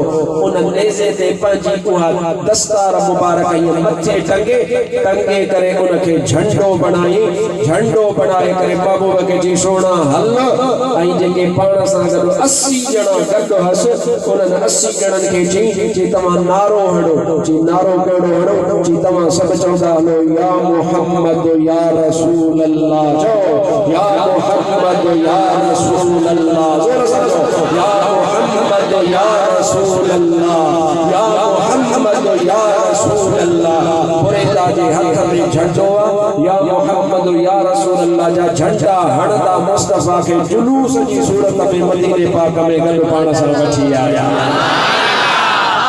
उन नेज़े ते पंहिंजी उहा दस्तार मुबारक ईअं मथे टंगे करे उनखे झंडो बणाई झंडो बनाए करे महबूब खे जी सोना आई जेके पाण सां गॾु 80 ॼणा गॾु हस उन्हनि 80 ॼणनि खे जी तव्हां नारो हणो जी नारो कहिड़ो हणो जी तव्हां सभु चवंदा हलो या मुहम्मद या रसूल अल्लाह चओ या मुहम्मद या रसूल अल्लाह जोर सां चओ या मुहम्मद या रसूल अल्लाह या मुहम्मद या रसूल अल्लाह बुरेदा जे हथ में झंडो या मोहम्मद या रसूल अल्लाह जा झंडा हणदा मुस्तफा के जुलूस जी सूरत में मदीने पाक में गल पाण सां वठी आया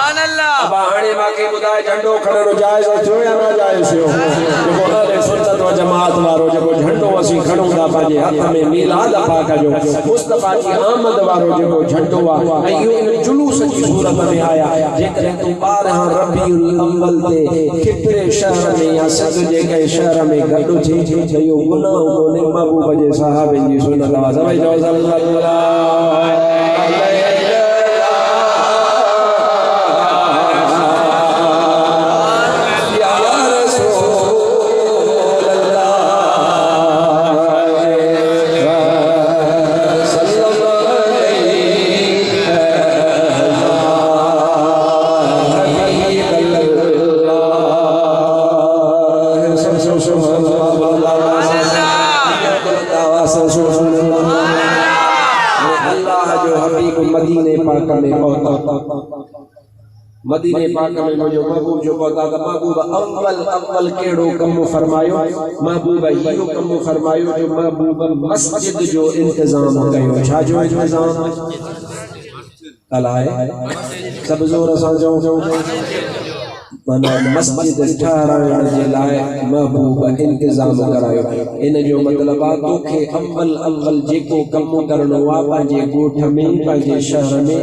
सुभान अल्लाह। अब हाणे माके बुधाए झंडो खणणो जायज़ थियो या ना जायज़ थियो जेको अहले सुन्नत व जमात वारो जेको झंडो असी खणूं था पंहिंजे हथ में मीलाद पाक जो मुस्तफा जी आमद वारो जेको झंडो आहे ऐं इहो इन जुलूस जी सूरत में आया जेकॾहिं तूं 12 रबीउल अव्वल ते कितरे शहर में या सद जे कंहिं शहर में गॾु थी त इहो गुनाह कोन्हे महबूब जे सहाबे जी सुन्नत आहे सभई चओ सल्लल्लाहु अलैहि मदीने पाक में मुझो महबूब जो पहुंचा था महबूब अव्वल केड़ो कम फरमायो महबूब इहो कम फरमायो जो महबूब मस्जिद जो इंतजाम कयो छा जो इंतजाम अलाए सब जोर सां चओ माना मस्जिद ठहराइण जे लाइ महबूब इंतजाम करायो इन जो मतलब आहे तोखे अव्वल जेको कम करणो आहे पंहिंजे ॻोठ में पंहिंजे शहर में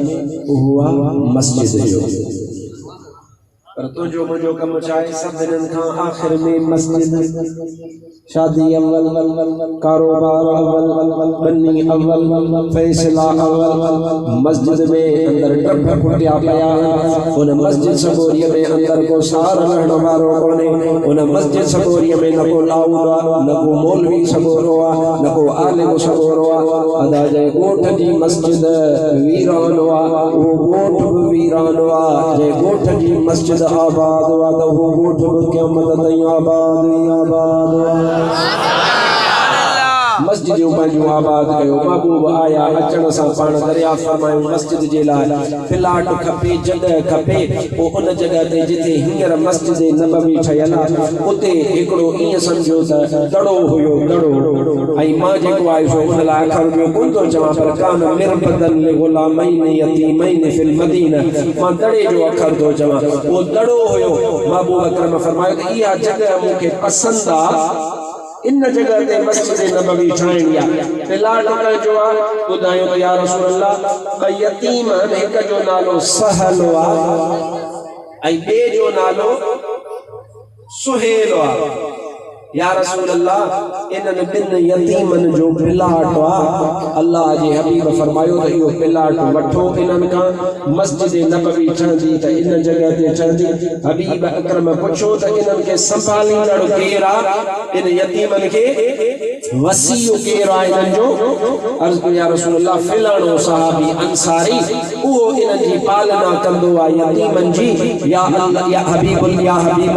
उहो आहे मस्जिद जो पर तुझो मुझो कम चाहे सभिनीनि खां आखिर में मस्जिद शादी अव्वल कारोबार अव्वल बन्नी अव्वल फैसला अव्वल मस्जिद में अंदर डब कुटिया पया उन मस्जिद सबोरिया में अंदर को सार रहण वारो कोने उन मस्जिद सबोरिया में न को लाउडा न को मौलवी सबोरो न को आलिम सबोरो अदा जे गोठ जी मस्जिद वीरान वा वो गोठ वीरान वा जे गोठ जी मस्जिद आबाद वा तो वो गोठ क़यामत ताईं आबाद मस्जिद जो पंहिंजो आबाद कयो महबूब आया अचण सां पाण दरियाफ़्त फरमायो मस्जिद जे लाइ प्लाट खपे जगह खपे पोइ उन जगह ते जिथे हींअर मस्जिद नबवी ठहियल आहे उते हिकिड़ो ईअं सम्झो त दड़ो हुयो दड़ो ऐं मां जेको आहे सो उन लाइ अखर ॿियो कोन थो चवां पर कान मिरबदन लिग़ुलामैन यतीमैन फिल मदीना मां दड़े जो अखर थो चवां उहो दड़ो हुयो महबूब अकरम फरमायो त इहा जगह मूंखे पसंदि आहे इन जगह ते मस्जिद नबवी ठाहिणी आहे प्लाट जो ॿुधायो त या रसूल अल्लाह यतीम हिक जो नालो सहल आहे ऐं ॿिए जो नालो सुहेल आहे या रसूल अल्लाह इन्हनि ॿिनि यतीमन जो प्लाट आहे अल्लाह जे हबीब फरमायो त इहो प्लाट वठो इन्हनि खां मस्जिद नबवी ठहंदी त इन जगह ते ठहंदी हबीब अकरम पुछो त इन्हनि खे संभालींदड़ केरु आहे इन यतीमन खे वसीउ केरु आहे इन्हनि जो अर्ज़ कयो या रसूल अल्लाह फिलाणो सहाबी अंसारी उहो इन्हनि जी पालना कंदो आहे यतीमन जी या अल्लाह या हबीब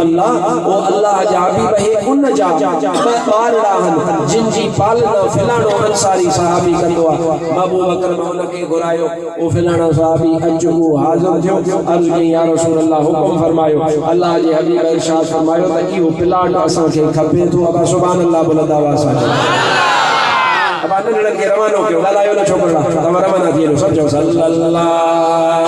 अल्लाह ओ अल्लाह जा हबीब हे उन जा जिन जी पालना फिलाणो अंसारी सहाबी कंदो आहे महबूब अकरम उनखे घुरायो ओ फिलाणो सहाबी अचो हाज़िर थियो अर्ज़ कई या रसूल अल्लाह हुकुम फरमायो अल्लाह जे हबीब इरशाद फरमायो त इहो प्लाट असांखे खपे थो अबा सुभान अल्लाह बुलंद आवाज़ सां अब नंढड़नि खे रवानो कयो ॻाल्हायो न छोकिरा तव्हां रवाना थी वञो सभु चओ सल्लल्लाहु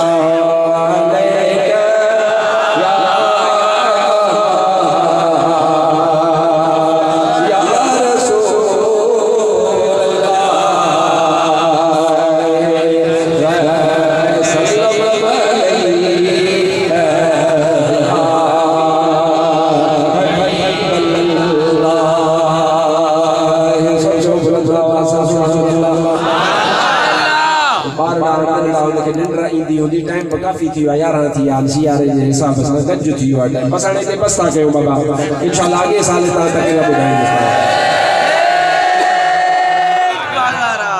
काफी थी विया 11 थी विया सियारे जे हिसाब सां गज थी वियो आहे बस हाणे हिते बस था कयूं बाबा इंशाअल्लाह अॻे साल तव्हां तक ॿुधाईंदुसि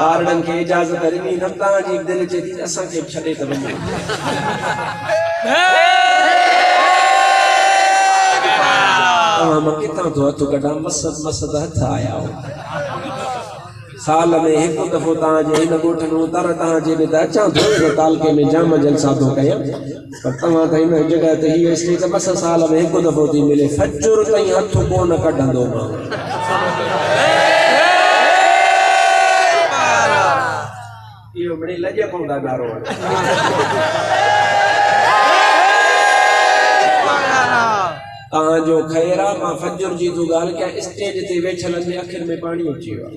ॿारनि खे इजाज़त ॾिनी न तव्हांजी दिलि चए थी असांखे छॾे त वञो मां किथां थो हथु कढां मसद हथ आया साल में एक दफ़ो तव्हांजे हिन ॻोठ में उतर तव्हांजे में त अचां थो तालके में जाम जलसा थो कयां पर तव्हां त हिन जॻह ते हीअ स्टेज बस साल में हिकु दफ़ो थी मिले फजर ताईं हथ कोन कढंदो मां इहो मिड़ी लॼे पवंदा नारो तव्हांजो ख़ैर आहे मां फजर जी तूं ॻाल्हि कयां स्टेज ते वेठलनि जे अखियुनि में पाणी अची वियो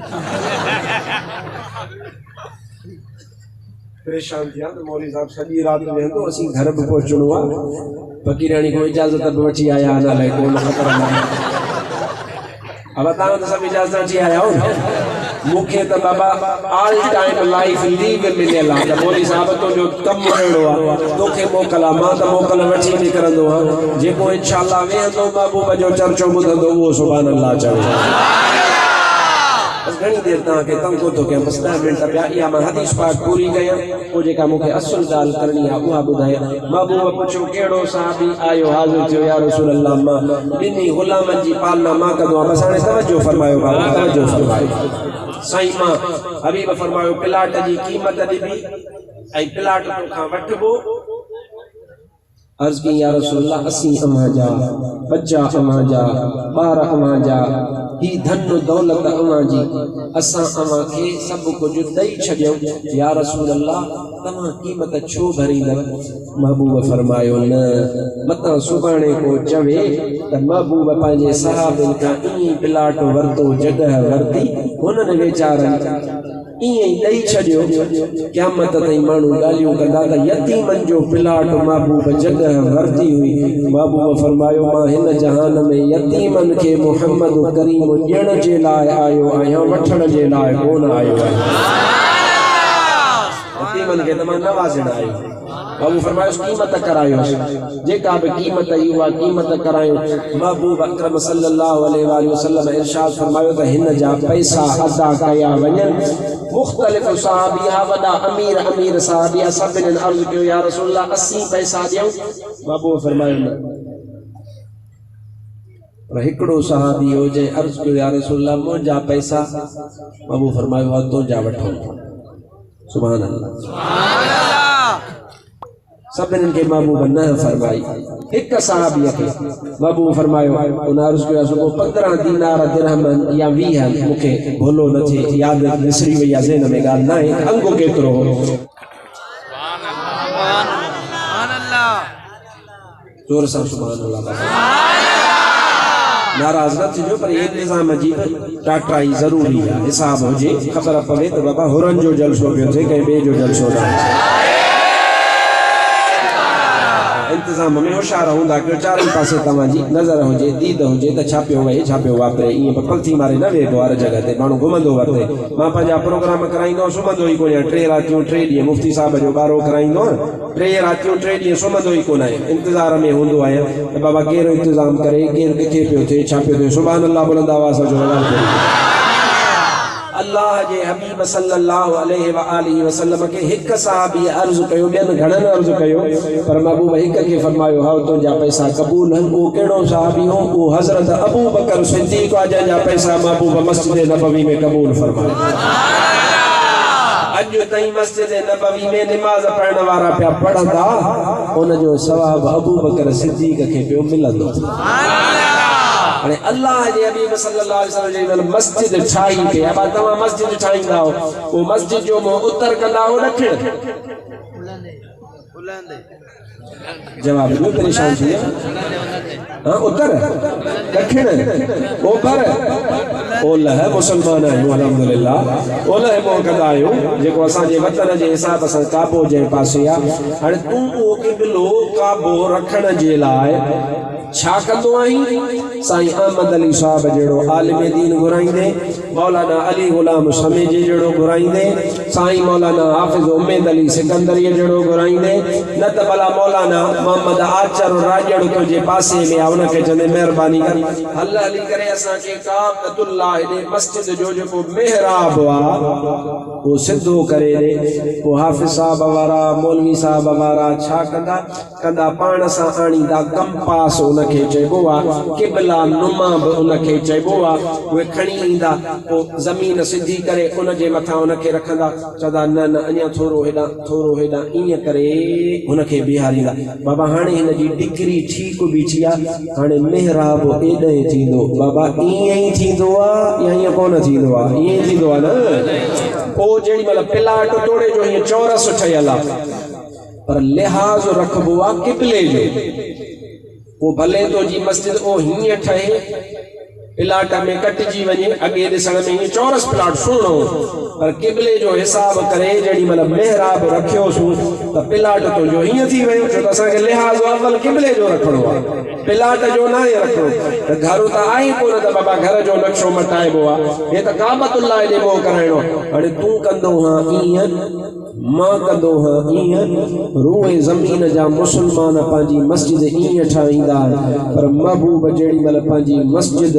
परेशान थिया त मौलवी साहब सॼी राति वेहंदो असीं घर बि पहुचणो आहे फ़क़ीराणी को इजाज़त बि वठी आया आहिनि अलाए कोन ख़बर नाहे अब तव्हां त सभु इजाज़त वठी आया हो मूंखे त बाबा ऑल टाइम लाइफ लीव मिलियल आहे त मौलवी साहब तुंहिंजो कमु अहिड़ो आहे तोखे मोकल आहे मां त मोकल वठी निकिरंदो आहियां जेको इंशाअल्लाह वेहंदो महबूब जो चर्चो ॿुधंदो उहो सुभान अल्लाह चवे बस घणी देर तव्हांखे तंगो थो कयां बस 10 मिंट ॿिया इहा मां हदीस पाक पूरी कयां पोइ जेका मूंखे असुल ॻाल्हि करणी आहे उहा ॿुधायां महबूब पुछो कहिड़ो साहबी आयो हाज़िर थियो या रसूल अल्लाह मां ॿिन्ही ग़ुलामनि जी पालना मां कंदो आहियां बस हाणे तवजो फरमायो बाबा तवजो फरमायो साईं मां हबीब फरमायो प्लाट जी क़ीमत ॾिबी ऐं प्लाट खां वठिबो अर्ज़ की या रसूल अल्लाह 80 अमा जा बच्चा अमा जा ॿार अमा जा ही धन दौलत अमा जी असां अमा खे सभु कुझु ॾेई छॾियूं या रसूल अल्लाह तव्हां क़ीमत छो भरींदव महबूब फरमायो न मतां सुभाणे को चवे त महबूब पंहिंजे सहाबनि खां ईअं प्लाट वरितो जॻह वरिती हुननि वीचारनि ईअं ई ॾेई छॾियो क़यामत ताईं माण्हू ॻाल्हियूं कंदा त यतीमनि जो प्लाट महबूब जॻह वरिती हुई महबूब फरमायो मां हिन जहान में यतीमनि खे मुहम्मद करीम ॾियण जे लाइ आयो आहियां वठण जे लाइ कोन आयो आहियां यतीमनि खे त मां नवाज़ण आयो महबूब फरमायो क़ीमत करायो जेका भी क़ीमत आई हुआ क़ीमत करायो महबूब अकरम सल्लल्लाहु अलैहि वसल्लम इरशाद फरमायो त हिन जा पैसा अदा कया वञनि मुख्तलिफ सहाबिया वॾा अमीर अमीर सहाबिया सभिनी अर्ज़ कयो या रसूल अल्लाह 80 पैसा ॾियूं महबूब फरमायो न पर हिकिड़ो सहाबी हो जंहिं अर्ज़ कयो या रसूल अल्लाह मुंहिंजा पैसा महबूब फरमायो हा तुंहिंजा वठो सुभान अल्लाह सभिनी खे महबूब न फरमाई हिक सहाबीअ खे महबूब फरमायो उन अर्ज़ कयो सुबुह 15 दीनार दिरहम या 20 मूंखे भुलो न थिए यादि विसरी वई आहे ज़हन में ॻाल्हि न आहे अंगो केतिरो हो जोर सां सुभान अल्लाह नाराज़ न थीजो पर इंतज़ाम जी टाटाई ज़रूरी आहे हिसाब हुजे ख़बर पवे त बाबा हुरनि जो जलसो पियो थिए कंहिं ॿिए जो जलसो न इंतजाम में होशियार हूंदा कयो चारई पासे तव्हांजी नज़र हुजे दीद हुजे त छा पियो वहे छा पियो वापरे ईअं पलथी मारे न वेहबो हर जॻह ते माण्हू घुमंदो वरिते मां पंहिंजा प्रोग्राम कराईंदो सुम्हंदो ई कोन 3 रातियूं 3 ॾींहं मुफ्ती साहब जो ॿारो कराईंदो 3 रातियूं 3 ॾींहं सुम्हंदो ई कोन आहे इंतज़ार में हूंदो आहियां त बाबा केरु इंतज़ाम करे केरु किथे पियो थिए छा पियो थिए सुभान अल्लाह बुलंद आवाज़ जो अल्लाह जे हबीब सल्लल्लाहु अलैहि व आलिहि वसल्लम के हिक सहाबी अर्ज़ कयो ॿियनि घणनि अर्ज़ कयो पर महबूब हिक खे फरमायो हा तुंहिंजा पैसा क़बूल आहिनि उहो कहिड़ो सहाबी हो उहो हज़रत अबू बकर सिद्दीक़ जंहिंजा पैसा महबूब मस्जिद नबवी में क़बूल फरमायो अॼु ताईं मस्जिद नबवी में निमाज़ पढ़ण वारा पिया पढ़ंदा उनजो सवाब अबू बकर सिद्दीक़ खे पियो मिलंदो अने अल्लाह जे हबीब सल्लल्लाहु अलैहि वसल्लम जी मस्जिद ठाही पे अब तव्हां मस्जिद ठाहींदा हो वो मस्जिद जो मुंह उत्तर कंदा हो ॾखिण जवाब ॾियो परेशान थी हां उत्तर ॾखिण ओभर ओलह मुसलमान आहियूं अल्हम्दुलिल्लाह ओलह मुंह कंदा आहियूं जेको असांजे वतन जे हिसाब सां काबो जे पासे आहे हाणे तूं उहो क़िबलो काबो रखण जे लाइ छा कंदो आहीं साईं अहमद अली साहब जहिड़ो आलिम दीन घुराईंदे मौलाना अली गुलाम समेजी जहिड़ो घुराईंदे साईं मौलाना हाफिज़ उम्मेद अली सिकंदरी जहिड़ो घुराईंदे न त भला मौलाना मोहम्मद आचर राजड़ तुंहिंजे पासे में आहे उनखे चवंदे महिरबानी कर हल हली करे असांखे काबतुल्लाह दे मस्जिद जो जेको मेहराब आहे उहो सिधो करे ॾे पोइ हाफिज़ साहब वारा मौलवी साहब वारा छा कंदा पाण सां आणींदा कंपास उनखे चइबो आहे क़िबला नुमा बि उनखे चइबो आहे उहे खणी ईंदा ज़मीन सिधी करे उन जे मथां उनखे रखंदा चवंदा न न अञा थोरो हेॾां ईअं करे उनखे बीहारींदा बाबा हाणे हिन जी डिग्री ठीक बीठी आहे हाणे मेहराब एॾे थींदो बाबा ईअं ई थींदो आहे या ईअं कोन थींदो आहे ईअं थींदो आहे न पोइ जेॾी महिल प्लाट तोड़े जो हीअं चौरस ठहियल आहे पर लिहाज़ रखबो आहे क़िबले जो वो भले तो जी मस्जिद ओ हीअं ठहे प्लाट में कटिजी वञे अॻे ॾिसण में हीअं चौरस प्लाट सुहिणो पर क़िबले जो हिसाब करे जेॾी महिल मेहराब रखियोसीं त प्लाट तो जो हीअं थी वियो छो त असांखे लिहाज़ अवल क़िबले जो रखणो आहे प्लाट जो न आहे रखणो त घर त आहे कोन त बाबा घर जो नक्शो मटाइबो आहे हे त काबतुल्लाह ॾे मोह कराइणो हाणे तूं कंदो हां ईअं मां कंदो हां ईअं रूए ज़मीन जा मुस्लमान पंहिंजी मस्जिद ईअं ठाहींदा पर महबूब जेॾी महिल पंहिंजी मस्जिद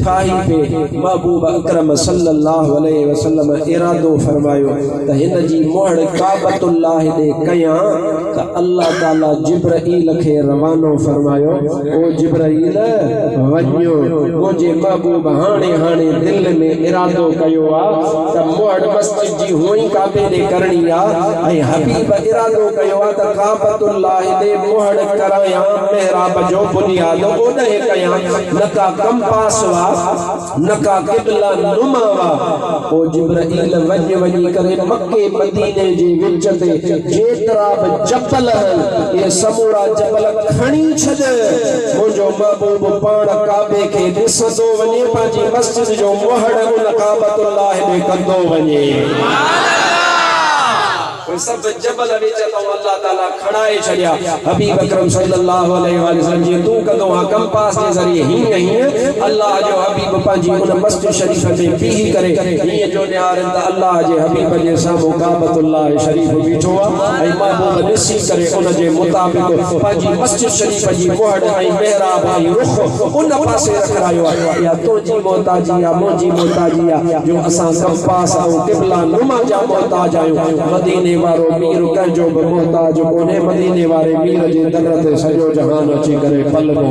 ठाही पे महबूब अकरम सल्लल्लाहु अलैहि वसल्लम इरादो फरमायो त हिन जी मोहर काबतुल्लाह ॾे कयां त अल्लाह ताला जिब्राईल खे रवानो फरमायो ओ जिब्राईल वञो मुंहिंजे महबूब हाणे दिल में इरादो कयो आहे त मोहर मस्जिद जी हुई काबे ॾे करणी आहे हबीब इरादो कयो आहे त काबतुल्लाह ॾे मोहर करायां मेहराब जो बुनियाद ओॾे कयां न का कंपास वा न का क़िबला नुमा वा ओ जिब्राईल वञी करे मक्के मदीने जे विच ते जेतिरा बि जबल ये समूरा जबल खणी छॾ मुंहिंजो महबूब पाण काबे खे ॾिसंदो वञे पंहिंजी मस्जिद जो मोहर उन काबतुल्लाह ॾे कंदो वञे सब जबल विच तो अल्लाह ताला खड़ाए छड़िया हबीब अकरम सल्लल्लाहु अलैहि वसल्लम जी तू कदो हा कंपास जे जरिए हीअं अल्लाह जो हबीब पंहिंजी उन मस्जिद शरीफ में बीह करे हीअं जो न्यार त अल्लाह जे हबीब जे साम्हूं काबतुल्लाह शरीफ बीठो आहे ऐं महबूब ॾिसी करे उन जे मुताबिक़ पंहिंजी मस्जिद शरीफ जी मोहर ऐं मेहराब ऐं रुख उन पासे रखायो आहे या तुंहिंजी मोहताजी या मुंहिंजी मोहताजी आहे जो असां कंपास ऐं क़िबला नुमा जा मोहताज आहियूं मदीने वारो मीर कंहिंजो बि मोहताज कोन्हे मदीने वारे मीर जे दर ते सॼो जहान अची करे पलबो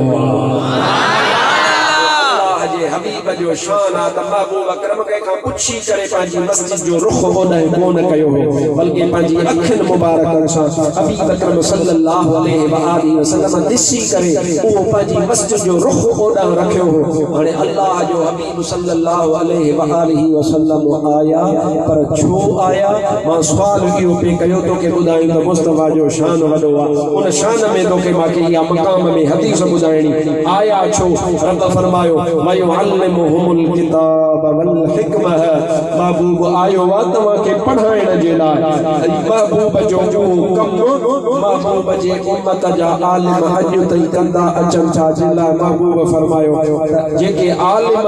हबीब जो शान आहे त महबूब अकरम कंहिंखां पुछी करे पंहिंजी मस्जिद जो रुख ओॾे कोन कयो हो बल्कि पंहिंजी अखियुनि मुबारकनि सां हबीब अकरम सल्लल्लाहु अलैहि वसल्लम ॾिसी करे उहो पंहिंजी मस्जिद जो रुख ओॾां रखियो हो हाणे अल्लाह जो हबीब सल्लल्लाहु अलैहि वसल्लम आया पर छो आया मां सुवाल इहो पे कयो तोखे ॿुधायूं त मुस्तफा जो शान वॾो आहे उन शान में तोखे मांखे इहा मक़ाम में हदीस ॿुधाइणी आया छो रब फरमायो वयुअल्लिमुहुमुल किताब वल हिकमह महबूब आयो आहे तव्हांखे पढ़ाइण जे लाइ महबूब जो कम महबूब जे उम्मत जा आलिम अॼु ताईं कंदा अचनि था जिन लाइ महबूब फरमायो जेके आलिम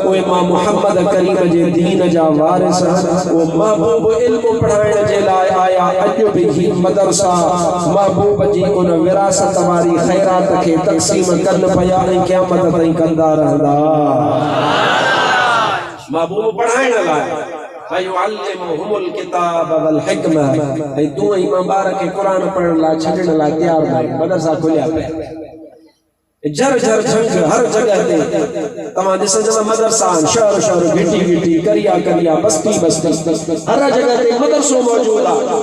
उहे मां मुहम्मद करीम जे दीन जा वारिस उहो महबूब इल्म पढ़ाइण जे लाइ आया अॼु बि मदरसा महबूब जी उन विरासत वारी ख़ैरात खे तक़सीम कनि पिया ऐं क़यामत ताईं कंदा रहंदा महबूब पढ़ाइण लाइ वयुअल्लिमुहुमुल किताब वल हिकमह ऐं तूं इमाम ॿार खे क़ुरान पढ़ण लाइ छॾण लाइ तयार न मदरसा खोलिया पिया झर झर झंग हर जगह ते तव्हां ॾिसंदव मदरसा शहर शहर घिटी घिटी करिया करिया बस्ती बस्ती हर जगह ते मदरसो मौजूद आहे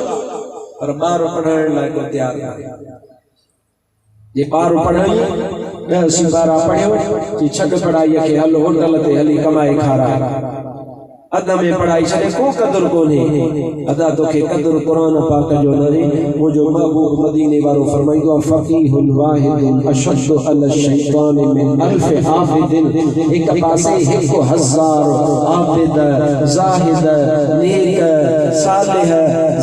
पर ॿार पढ़ाइण लाइ को तयार न जे ॿार पढ़ाई 10 12 पढ़ियो जी छॾ पढ़ाईअ खे हल होटल ते हली कमाए खारा अद में पढ़ाई छॾे को क़दुरु कोन्हे अदा तोखे क़दुरु क़ुरान पाक जो नाहे मुंहिंजो महबूब मदीने वारो फरमाईंदो आहे फ़क़ीहुन वाहिदुन अशद्दु अला शैतान मिन अल्फ आबिदिन हिक पासे 1000 आबिद ज़ाहिद नेक सालिह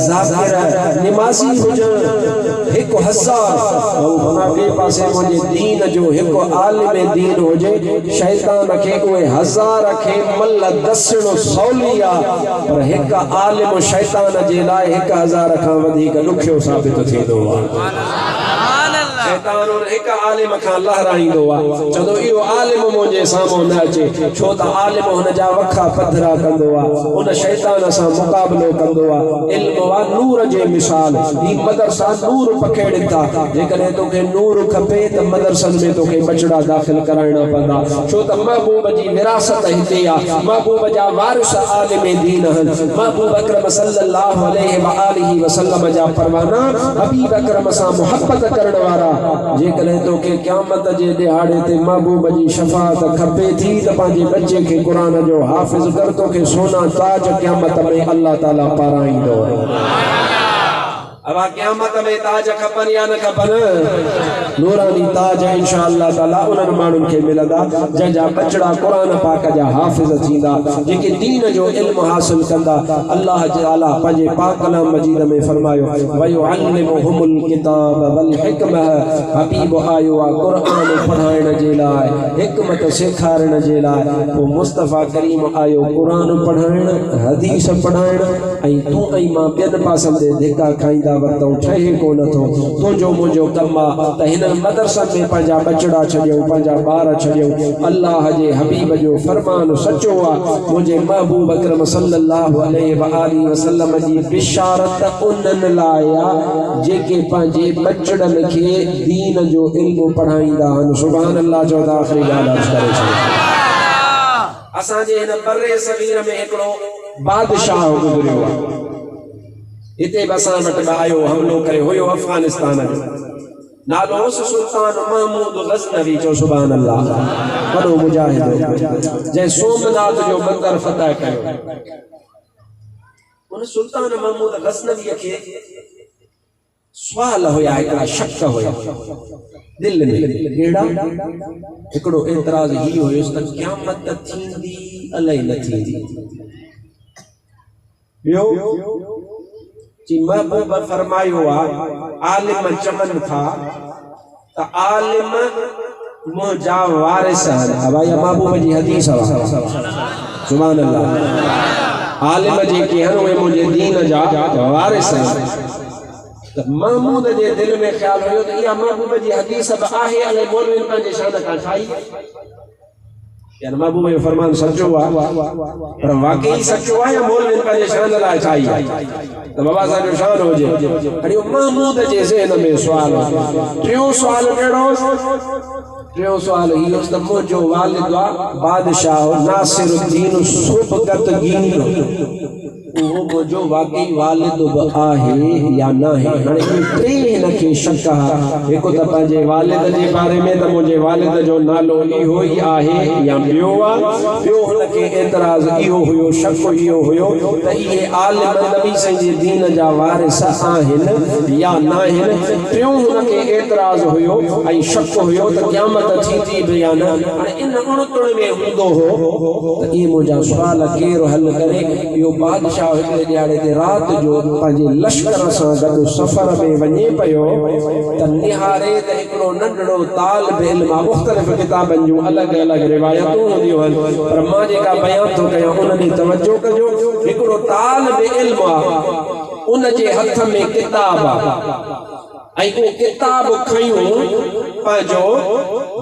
ज़ाकिर निमाज़ी हुजनि 1000 ॿिए पासे मुंहिंजे दीन जो हिकु आलिम दीन हुजे शैतान खे उहे 1000 खे मल दसणो सवली आहे पर हिकु आलिम शैतान जे लाइ 1000 खां वधीक ॾुखियो साबित थींदो आहे शैतान उन एक आलिम खां लहराईंदो आहे चवंदो इहो आलिम मुंहिंजे साम्हूं न अचे छो त आलिम हुन जा वखा पधरा कंदो आहे उन शैतान सां मुक़ाबिलो कंदो आहे इल्म वा नूर जे मिसाल ही मदरसा नूर पखेड़नि था जेकॾहिं तोखे नूर खपे त मदरसनि में तोखे बचड़ा दाख़िल कराइणा पवंदा छो त महबूब जी विरासत हिते आहे महबूब जा वारिस आलिम दीन आहिनि महबूब अकरम सल्लल्लाहु अलैहि व आलिहि वसल्लम जा परवाना हबीब अकरम सां मुहब्बत करण वारा जेकॾहिं तोखे क़यामत जे ॾिहाड़े ते महबूब जी शफ़ाअत खपे थी त पंहिंजे बच्चे खे क़ुरान जो हाफ़िज़ कर तोखे सोना ताज क़यामत में अल्लाह ताला पाराईंदो अब क़यामत में ताज खपन या न खपन नूरानी ताज इंशाअल्लाह ताला उन्हनि माण्हुनि खे मिलंदा जंहिंजा बचड़ा क़ुरान पाक जा हाफ़िज़ थींदा जेके दीन जो इल्म हासिल कंदा अल्लाह ताला पंहिंजे पाक कलाम मजीद में फरमायो वयुअल्लिमुहुमुल किताब वल हिकमह हबीब आयो आहे क़ुरान पढ़ाइण जे लाइ हिकमत सेखारण जे लाइ पोइ मुस्तफ़ा करीम आयो क़ुरान पढ़ाइण हदीस पढ़ाइण ऐं तूं ऐं मां ॿियनि पासनि ते धिका खाईंदा वक़्तु ठहे कोन थो तुंहिंजो मुंहिंजो कमु आहे त हिन मदरसनि में पंहिंजा बचड़ा छॾियूं पंहिंजा ॿार छॾियूं अल्लाह जे हबीब जो फरमान सचो आहे मुंहिंजे महबूब अकरम सल्लल्लाहु अलैहि व आलिहि वसल्लम जी बिशारत उन्हनि लाइ आहे जेके पंहिंजे बचड़नि खे दीन जो इल्म पढ़ाईंदा आहिनि सुभान अल्लाह जो आख़िरी ॻाल्हि अर्ज़ करे छॾियो असांजे हिन बर्रे सगीर में हिकिड़ो बादशाह गुज़रियो आहे इते बसां वटि आयो हमलो करे हुयो अफगानिस्तान जो नालो सुल्तान महमूद गज़नवी जो सुभान अल्लाह वॾो मुजाहिद जंहिं सोमनाथ जो मंदरु फतह कयो उन सुल्तान महमूद गज़नवी खे सुवाल हुया हिकिड़ा शक हुया दिल में कहिड़ा हिकिड़ो एतिराज़ ही हुयुसि त क़यामत थींदी अलाए न थींदी ॿियो जी महबूब फरमायो आलिम चमन था त आलिम मुंहिंजा वारिस आहिनि भाई महबूब जी हदीस सुभान अल्लाह आलिम जेके आहिनि उहे मुंहिंजे दीन जा वारिस आहिनि त महमूद जे दिल में ख़्याल हुयो त इहा महबूब जी हदीस बि आहे अलाए मौलवियुनि पंहिंजे शान खां ठाही यानी महबूब जो फरमान सच्चो आहे पर वाकई सच्चो आहे या मौलवियुनि पंहिंजे शान लाइ ठाही आहे त बाबा साहब जो शान हुजे हाणे महमूद जे ज़हन में सुवाल टियों सुवाल कहिड़ो टियों सुवाल इहो त मुंहिंजो वालिद आहे बादशाह नासिरुद्दीन सुबकतगीन उहो मुंहिंजो वाकई वालिद बि आहे या न आहे हाणे टे हिनखे शक आहे हिकु त पंहिंजे वालिद जे बारे में त मुंहिंजे वालिद जो नालो इहो ई आहे या ॿियो आहे ॿियो हुनखे एतिराज़ इहो हुयो शक इहो हुयो त इहे आलिम नबी साईं जे दीन जा वारिस आहिनि या न आहिनि टियों हुनखे एतिराज़ हुयो ऐं शक हुयो त क़यामत थींदी बि या न हाणे इन उणतुण में हूंदो हो त इहे मुंहिंजा सुवाल केरु हल करे इहो बादशाह हिकिड़े ॾियारे ते राति जो पंहिंजे लश्कर सां गॾु सफ़र में वञे पियो त निहारे त हिकिड़ो नंढड़ो तालिब इल्म मुख़्तलिफ़ किताबनि जूं अलॻि अलॻि रिवायतूं हूंदियूं आहिनि पर मां जेका बयान थो कयां उन ॾींहुं तवजो कजो हिकिड़ो तालिब इल्म आहे उन जे हथ में किताब आहे ऐं उहो किताब खयूं पंहिंजो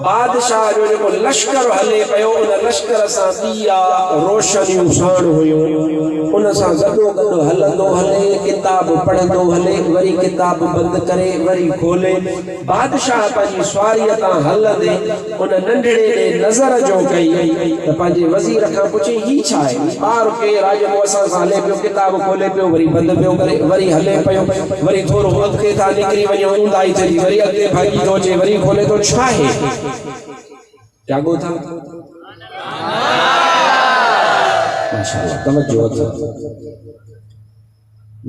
बादशाह जो जेको लश्कर हले पियो उन लश्कर सां दिया रोशनियूं साण हुयूं उन सां गॾो गॾु हलंदो हले किताब पढ़ंदो हले वरी किताब बंदि करे वरी खोले बादशाह पंहिंजी सवारीअ तां हलंदे उन नंढड़े ॾे नज़र जो कई त पंहिंजे वज़ीर खां पुछी ही छा आहे ॿार केरु आहे जेको असां सां हले पियो किताब खोले पियो वरी बंदि पियो करे वरी हले पियो वरी थोरो अॻिते था निकिरी वञूं ऊंदाई थिए वरी अॻिते भाॼी थो अचे वरी खोले थो छा आहे जागो था माशाअल्लाह तवज्जो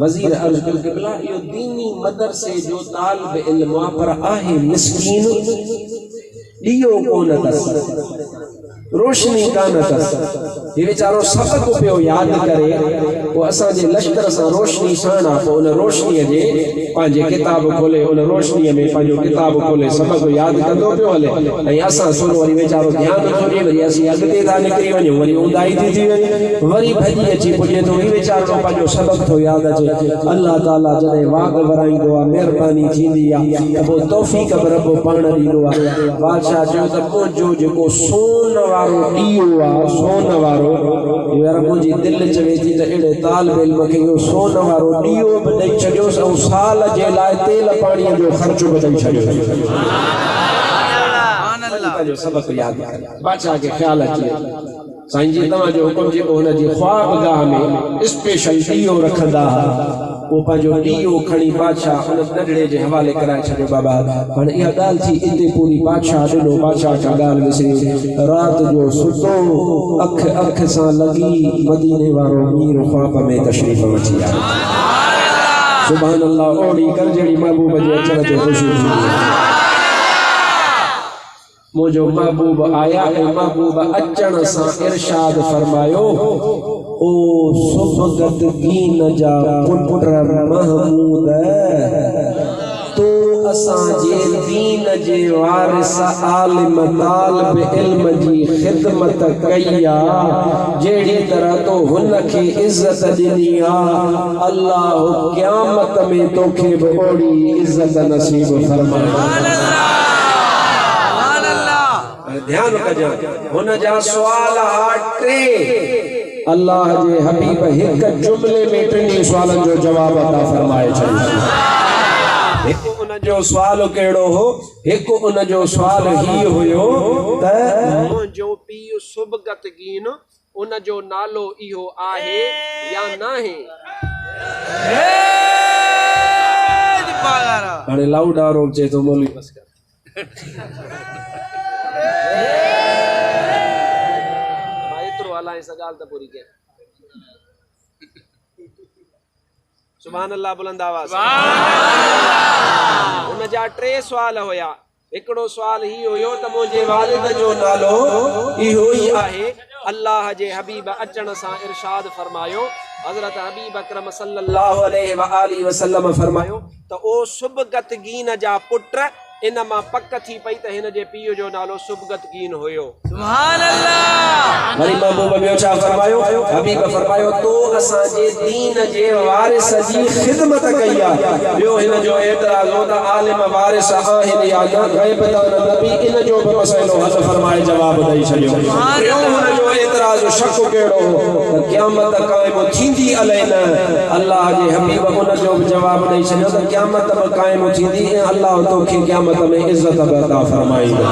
वज़ीर अर्ज़ कयो क़िबला इहो दीनी मदरसे जो तालिब इल्म पर आहे मिस्कीन ॾियो कोन अथसि रोशनी कान अथस ये वीचारो सबक पियो याद करे वो असां जे लश्कर सां रोशनी साण आहे पोइ उन रोशनीअ जे पंहिंजे किताब खोले उन रोशनीअ में पंहिंजो किताब खोले सबक याद कंदो पियो हले ऐं असां सुर वरी वीचारो ध्यानु नथो ॾिए वरी असीं अॻिते था निकिरी वञूं वरी ऊंदाही थी वञे वरी भॼी अची पुॼे थो ही वीचारो पंहिंजो सबक थो यादि अचे अल्लाह ताला जॾहिं वाग वराईंदो आहे महिरबानी थींदी आहे त पोइ तौफ़ीक़ बि रब पाण ॾींदो आहे बादशाह चयो त मुंहिंजो जेको सोन वारो ॾीओ आहे सोन वारो यार मुंहिंजी दिलि चवे थी त अहिड़े तालिब इल्म खे इहो सोन वारो ॾीओ बि ॾेई छॾियोसि ऐं साल जे लाइ तेल पाणीअ जो ख़र्चो बि ॾेई छॾियोसि पंहिंजो सबक यादि करे बादशाह खे ख़्यालु अची साईं जी तव्हांजो हुकुम जेको हुनजी ख्वाबगाह में स्पेशल ॾीओ रखंदा हुआ वो पंहिंजो ॾीओ खणी बादशाह उन नंढड़े जे हवाले कराए छॾियो बाबा हाणे इहा ॻाल्हि थी इते पूरी बादशाह ॾिनो बादशाह खां ॻाल्हि विसरी राति जो सुतो अख सां लॻी मदीने वारो मीर ख्वाब में तशरीफ़ वठी आयो सुभान अल्लाह ओड़ी कर जहिड़ी महबूब जे अचण ते ख़ुशी थी मुझो महबूब आया है महबूब अचण सां इरशाद फरमायो ओ सुबगत गीन जा पुत्र महमूद तो असां जे दीन जे वारिस आलिम तालिब इल्म जी खिदमत कईया जेड़ी तरह तो हुन खे इज्जत ॾिनी आ अल्लाह क़यामत में तोखे बि ओड़ी इज्जत नसीब फरमाए ध्यान कजो हुन जा सुवाल टे अल्लाह जे हबीब हिक जुमले में टिनी सुवालन जो जवाब अता फरमाए छॾियो हिक उन जो सुवाल कहिड़ो हो हिक उन जो सुवाल ही हुयो त मुंहिंजो पीउ सुबगत गीन उन जो नालो इहो आहे या नाहे हाणे लाउड आरो चए तो मौलवी बस कर पूरी के सुभान अल्लाह बुलंद आवाज उन जा टे सवाल हुया हिकिड़ो सवाल ही हुयो त मुंहिंजे वालिद जो नालो इहो ई आहे अल्लाह जे हबीब अचण सां इरशाद फरमायो हज़रत हबीब अकरम सल्लल्लाहु अलैहि व आलिहि वसल्लम फरमायो त ओ सुबगत गीन जा पुट इन मां पक थी पई त हिन जे पीउ जो नालो सुबगत गीन हुयो सुभान अल्लाह वरी महबूब ॿियो छा फरमायो हबीब फरमायो तो असां जे दीन जे वारिस जी खिदमत कई आहे ॿियो हिन जो एतिराज़ हो त आलिम वारिस आहिनि या न गैब दान नबी इन जो बि मसइलो हल फरमाए जवाब ॾेई छॾियो ॿियो हुन जो एतिराज़ शक कहिड़ो हो त क़यामत क़ाइम थींदी अलाए न अल्लाह जे हबीब उन जो बि जवाब ॾेई छॾियो त क़यामत बि क़ाइम थींदी ऐं अल्लाह तोखे क़यामत में इज्जत अता फरमाईंदो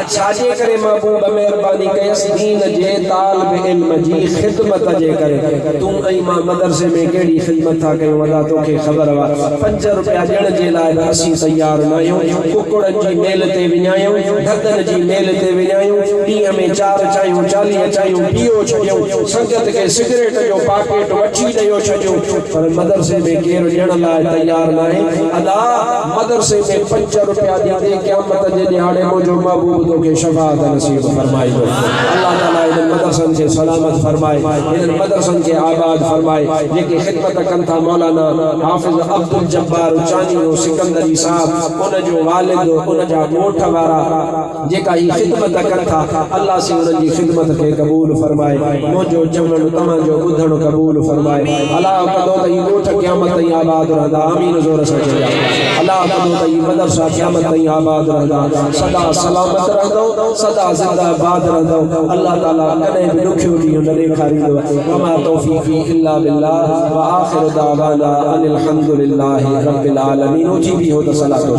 छाजे करे महबूब मेहरबानी कयस दीन जे तालिब इल्म जी खिदमत जे करे तू ऐं मां मदरसे में केड़ी खिदमत था कयूं वदा तोखे ख़बर वा 5 रुपया ॾियण जे लाइ असीं तैयार न आहियूं कुकड़नि जी मेल ते विञायूं ढकनि जी मेल ते विञायूं ॾींहं में 4 चायूं 40 चायूं पीओ छॾियूं संगत खे सिगरेट जो पाकेट वठी ॾियो छॾियूं पर मदरसे में केरु ॾियण लाइ तैयार न आहे अदा मदरसे में 5 रुपया ॾींदे क़यामत जे ॾियारे मुंहिंजो महबूब तोखे शफाअत नसीब फरमाईंदो अल्लाह ताला इन मदरसन खे सलामत फरमाए इन मदरसन खे आबाद फरमाए जेके खिदमत कनि था मौलाना हाफिज अब्दुल जब्बार चानी सिकंदरी साहब उन जो वालिद उन जा ॻोठ वारा जेका ही खिदमत कनि था अल्लाह से उन जी खिदमत खे क़बूल फरमाए मुंहिंजो चवण तव्हांजो ॿुधण क़बूल फरमाए अल्लाह कंदो त ही ॻोठ क़यामत ताईं आबाद रहंदा आमीन ज़ोर सां चइजो अल्लाह कंदो त ही मदरसा क़यामत ताईं आबाद रहंदा सदा सलामत रहंदो सदा जिंदाबाद रहंदो अल्लाह ताला कॾहिं बि ॾुखियो ॾींहुं न ॾेखारींदो वमा तौफ़ीक़ी इल्ला बिल्लाह व आख़िरु दावाना अनिल हम्दुलिल्लाहि रब्बिल आलमीन उथी भी हो त सलातो